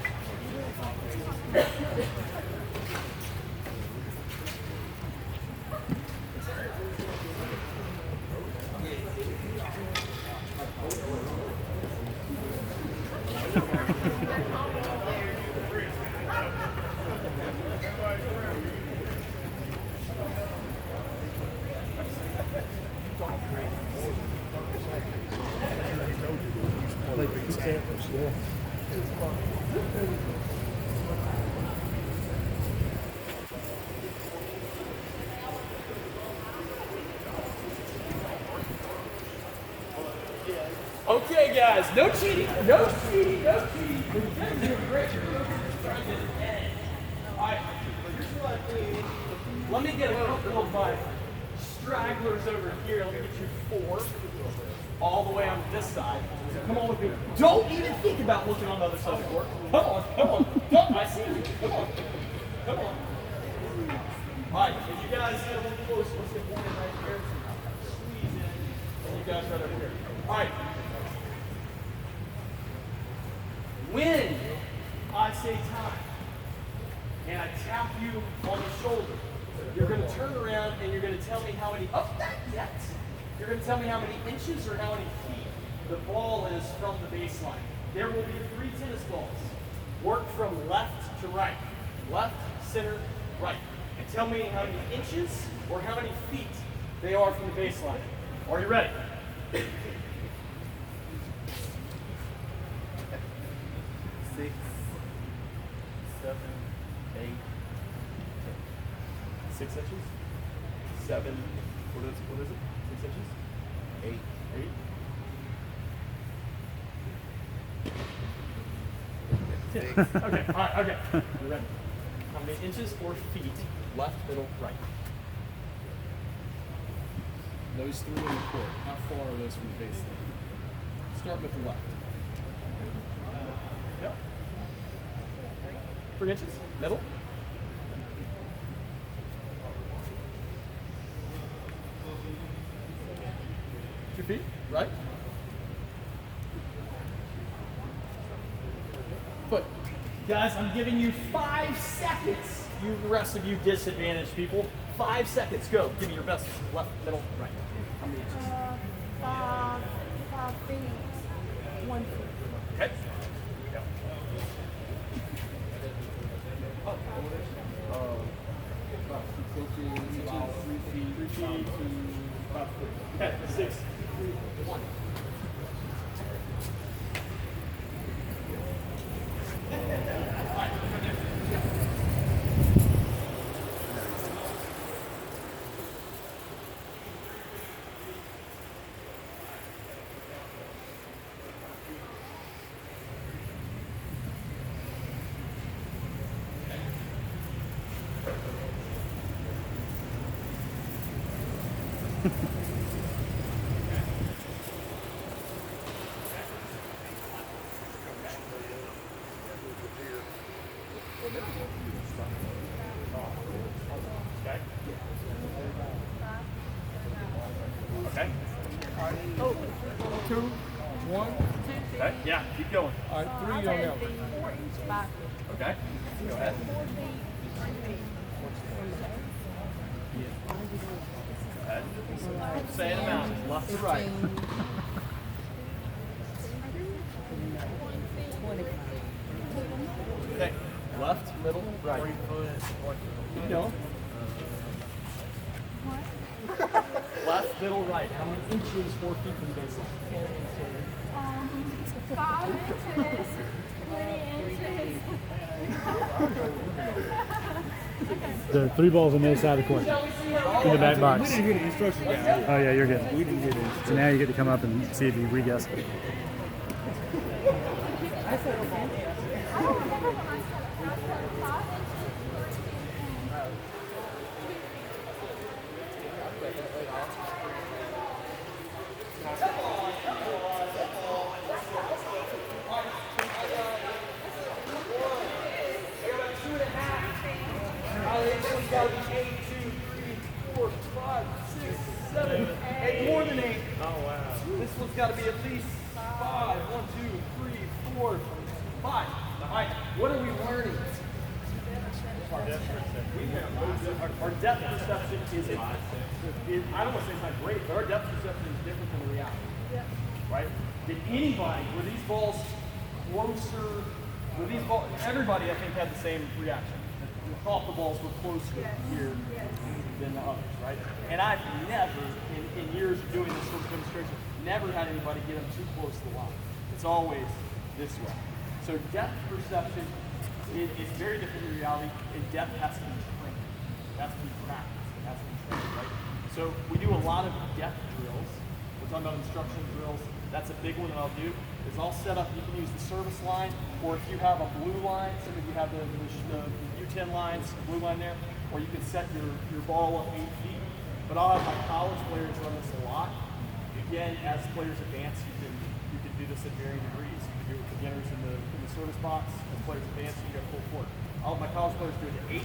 Speaker 1: Okay, guys, no cheating, no cheating, no cheating. You're doing great. Alright, here's what I think. Let me get a couple of my stragglers over here. Let me get you 4 all the way on this side. So come on with me. Don't even think about looking on the other side of the court. Come on, come on. Come, I see you. Come on. Come on. Alright, if you guys get a little close, let's get one in right here. Squeeze in. And you guys right over here. Alright. When I say time, and I tap you on the shoulder, you're going to turn around and you're going to tell me how many, oh, not yet. You're going to tell me how many inches or how many feet the ball is from the baseline. There will be 3 tennis balls. Work from left to right. Left, center, right. And tell me how many inches or how many feet they are from the baseline. Are you ready?
Speaker 6: 6, 7, 8,
Speaker 1: 6 inches? 7, what is it? 6 inches?
Speaker 6: 8.
Speaker 1: 8? Okay, alright, okay. You ready? How many inches or feet? Left, middle, right.
Speaker 4: Those 3 in the court, how far are those from the baseline? Start with the left.
Speaker 1: Yep. 3 inches? Middle? Two feet? Right? Foot. Guys, I'm giving you 5 seconds. You the rest of you disadvantaged people. 5 seconds. Go. Give me your best. Left, middle, right. How many inches?
Speaker 7: 5 feet, 1 foot.
Speaker 1: Okay. Go.
Speaker 4: About 3 feet to about 4.
Speaker 1: Okay. 6, 3, 1. Okay.
Speaker 4: Oh, 2, 1.
Speaker 1: Okay. Yeah. Keep going.
Speaker 4: All right, 3 on that one.
Speaker 7: 4 inch back.
Speaker 1: Okay. Go ahead.
Speaker 7: 4 feet, 3 feet.
Speaker 1: Go ahead. Say an amount. Left to right. Left, middle, right.
Speaker 3: 3 foot.
Speaker 1: No. Left, middle, right. How many inches, 4 feet from the baseline?
Speaker 8: 5 inches, 20 inches.
Speaker 9: The 3 balls on the other side of the court. In the back box.
Speaker 2: We didn't hear the instructions down.
Speaker 9: Oh yeah, you're good.
Speaker 2: We didn't hear the instructions.
Speaker 9: So now you get to come up and see if you re-guess.
Speaker 1: More than 8. Oh wow. This one's got to be at least 5. 1, 2, 3, 4, 5. All right. What are we learning? Our depth perception is I don't want to say it's not great, but our depth perception is different than the reality. Right? Did anybody, were these balls closer? Were these balls, everybody I think had the same reaction. Thought the balls were closer here than the others, right? And I've never, in years of doing this sort of demonstration, never had anybody get them too close to the line. It's always this way. So depth perception is very different than reality, and depth has to be trained. It has to be practiced. It has to be trained, right? So we do a lot of depth drills. We're talking about instruction drills. That's a big one that I'll do. Is I'll set up, you can use the service line, or if you have a blue line, some of you have the U10 lines, blue line there, or you can set your ball up 8 feet. But I'll have my college players run this a lot. Again, as players advance, you can do this at varying degrees. You can do it with beginners in the service box. As players advance, you get full court. I'll have my college players do it to 8.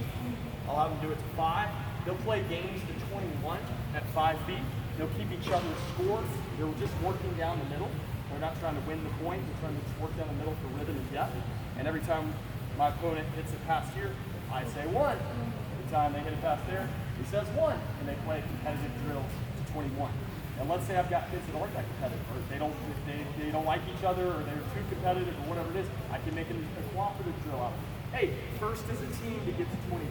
Speaker 1: I'll have them do it to 5. They'll play games to 21 at 5 feet. They'll keep each other's score. They're just working down the middle. They're not trying to win the point. They're trying to just work down the middle for rhythm and depth. And every time my opponent hits a pass here, I say 1. Every time they hit a pass there, he says 1. And they play a competitive drill to 21. And let's say I've got kids that aren't that competitive, or if they don't like each other, or they're too competitive, or whatever it is, I can make a cooperative drill out of it. Hey, first as a team to get to 21.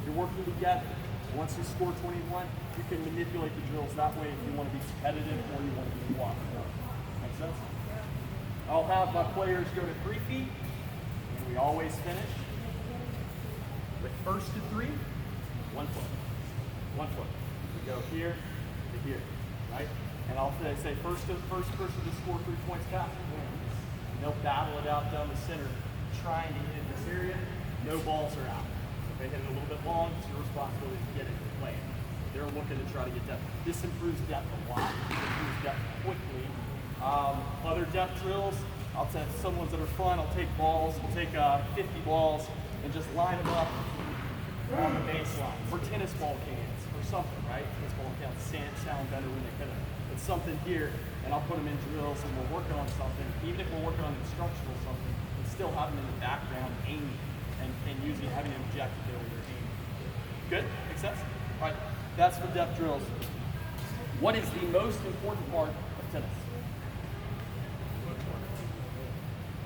Speaker 1: You're working together. Once you score 21, you can manipulate the drills that way if you want to be competitive or you want to be cooperative. Make sense? I'll have my players go to 3 feet, and we always finish with first to 3, 1 foot. 1 foot. We go here to here, right? And I'll say first person to score 3 points fast wins. And they'll battle it out down the center, trying to hit this area. No balls are out. If they hit it a little bit long, it's your responsibility to get it and play it. They're looking to try to get depth. This improves depth a lot. It improves depth quickly. Other depth drills, I'll take some ones that are fun. I'll take balls. We'll take 50 balls and just line them up on the baseline. For tennis ball cans or something, right? Tennis ball cans sound better when they hit them. It's something here, and I'll put them in drills, and we're working on something. Even if we're working on instructional something, and still having in the background aiming and using having an objective there where you're aiming. Good? Makes sense? All right. That's for depth drills. What is the most important part of tennis?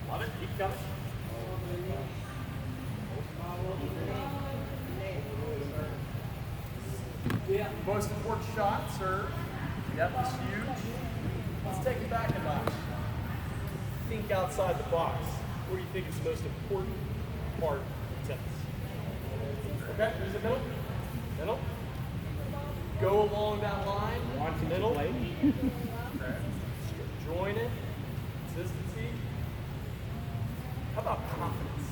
Speaker 1: Love it. Keep coming. Yeah, most important shot, serve. Depth is huge. Let's take it back a notch. Think outside the box. What do you think is the most important part of tennis? Okay, there's the middle. Middle. Go along that line. Watch the middle. Join it. Consistency. How about confidence?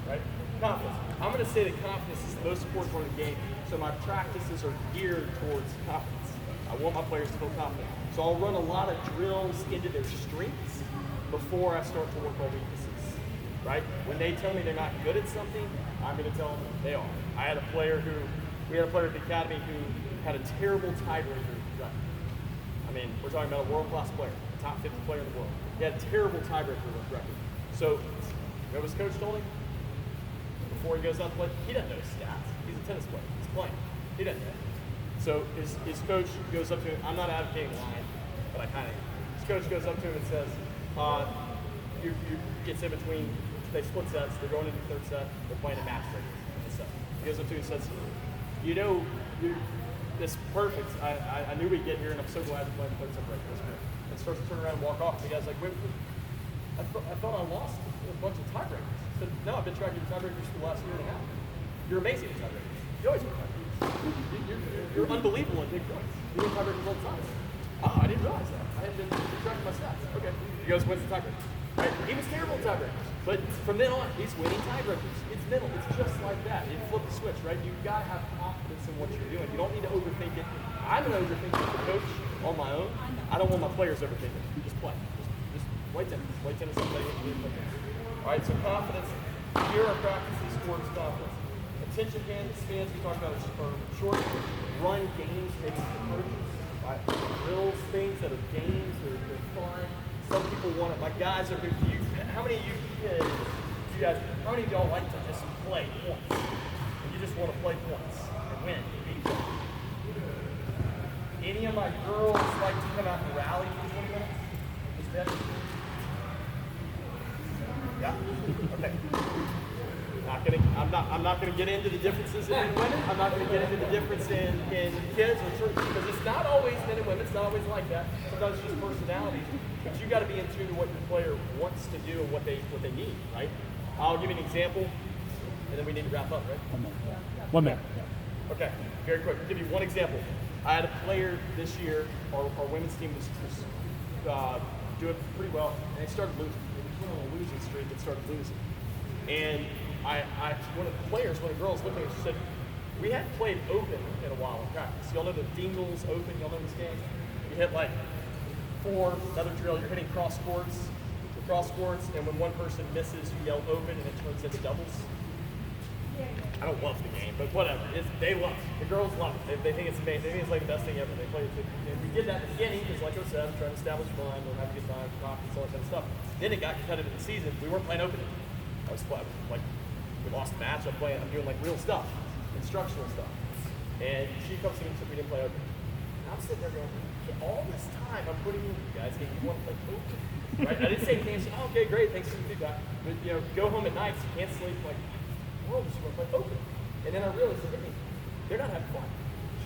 Speaker 1: Right? Confidence. I'm going to say that confidence is the most important part of the game. So my practices are geared towards confidence. I want my players to feel confident. So I'll run a lot of drills into their strengths before I start to work on weaknesses. Right? When they tell me they're not good at something, I'm going to tell them they are. We had a player at the academy who had a terrible tiebreaker record. I mean, we're talking about a world-class player, top 50 player in the world. He had a terrible tiebreaker record. So, you know what his coach told him? Before he goes out to play, he doesn't know his stats. He's a tennis player. He's playing. He doesn't know. So his coach goes up to him. I'm not advocating lying, but I kind of. His coach goes up to him and says, gets in between they split sets. They're going into the third set. They're playing a match break in the set. He goes up 2 sets. You know, this perfect. I knew we'd get here, and I'm so glad to play the third set break this year. And starts to turn around and walk off. And the guy's like, wait, I thought I lost a bunch of tiebreakers. I said, no, I've been tracking tiebreakers for the last year and a half. You're amazing at tiebreakers. You always win tiebreakers. You're unbelievable at big points. You win tiebreakers all the time. Oh, I didn't realize that. I hadn't been tracking my stats. Okay. He goes, wins the tiebreaker. Right? He was terrible at tiebreakers. But from then on, he's winning tiebreakers. It's mental. It's just like that. You flip the switch, right? You've got to have confidence in what you're doing. You don't need to overthink it. I'm an overthinker as a coach on my own. I don't want my players overthinking. Just play. Just play tennis. Play tennis. Play tennis. All right, so confidence. Here are practices towards confidence. Attention spans we talked about are short. Run games, maybe approaches. Right? Drills, things that are games, they're fun. Some people want it. My guys are confused. How many of you kids, how many of y'all like to just play once? And you just want to play once and win and beat them? Any of my girls like to come out and rally for 20 minutes? Just bet? Yeah? Okay. I'm not gonna get into the differences in women. I'm not gonna get into the difference in kids or church, because it's not always men and women. It's not always like that. Sometimes it's just personalities. But you got to be in tune to what your player wants to do and what they need, right? I'll give you an example, and then we need to wrap up, right?
Speaker 9: 1 minute.
Speaker 1: Okay, very quick. I'll give you one example. I had a player this year. Our women's team was doing pretty well, and they started losing. They went on a losing streak and started losing. And one of the players, one of the girls, looked at me and she said, "We hadn't played open in a while in practice. Y'all know the Dingles Open? Y'all know this game? You hit like 4, another drill, you're hitting cross courts, and when one person misses, you yell open, and it turns into doubles." I don't love the game, but whatever. They love it. The girls love it. They think it's amazing. They think it's like the best thing ever. They play it. And we did that at the beginning, because like I said, I'm trying to establish fun, we're having a good time, practice, all that kind of stuff. Then it got competitive in the season. We weren't playing open. I was like, we lost the match. I'm doing like real stuff, instructional stuff. And she comes to me and said, we didn't play open. And I'm sitting there going, all this time I'm putting in you guys, you want to play open. Right? I didn't say anything. She said, oh, okay, great, thanks for the feedback. But go home at night, so you can't sleep. Like, oh, just want to play open. And then I realized that they're not having fun.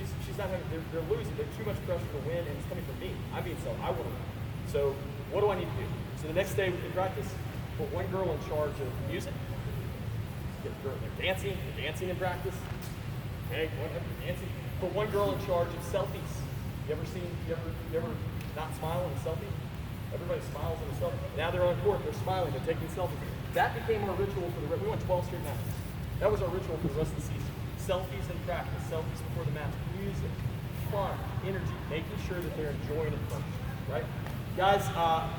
Speaker 1: She's not having. They're losing. There's too much pressure to win, and it's coming from me. I'm being self. I want to win. So what do I need to do? So the next day we can practice. Put one girl in charge of music. They're dancing in practice. Okay, dancing. Put one girl in charge of selfies. You ever not smile in a selfie? Everybody smiles in a selfie. Now they're on court, they're smiling, they're taking selfies. That became our ritual we won 12 straight matches. That was our ritual for the rest of the season. Selfies in practice, selfies before the match, music, fun, energy, making sure that they're enjoying it first, right? Guys,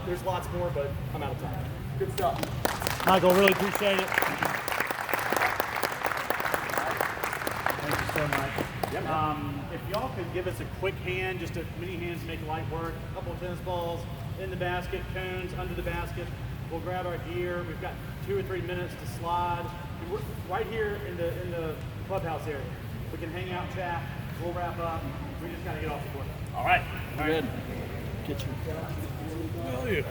Speaker 1: there's lots more, but I'm out of time. Good stuff.
Speaker 9: Michael, really appreciate it. Thank you so much.
Speaker 1: Yeah,
Speaker 9: If y'all could give us a quick hand, just many hands to make light work, a couple of tennis balls in the basket, cones under the basket. We'll grab our gear. We've got 2 or 3 minutes to slide. We're right here in the clubhouse area. We can hang out, chat. We'll wrap up. We just gotta get off the court.
Speaker 1: All right.
Speaker 9: Good.
Speaker 1: Get you.
Speaker 9: Oh, yeah.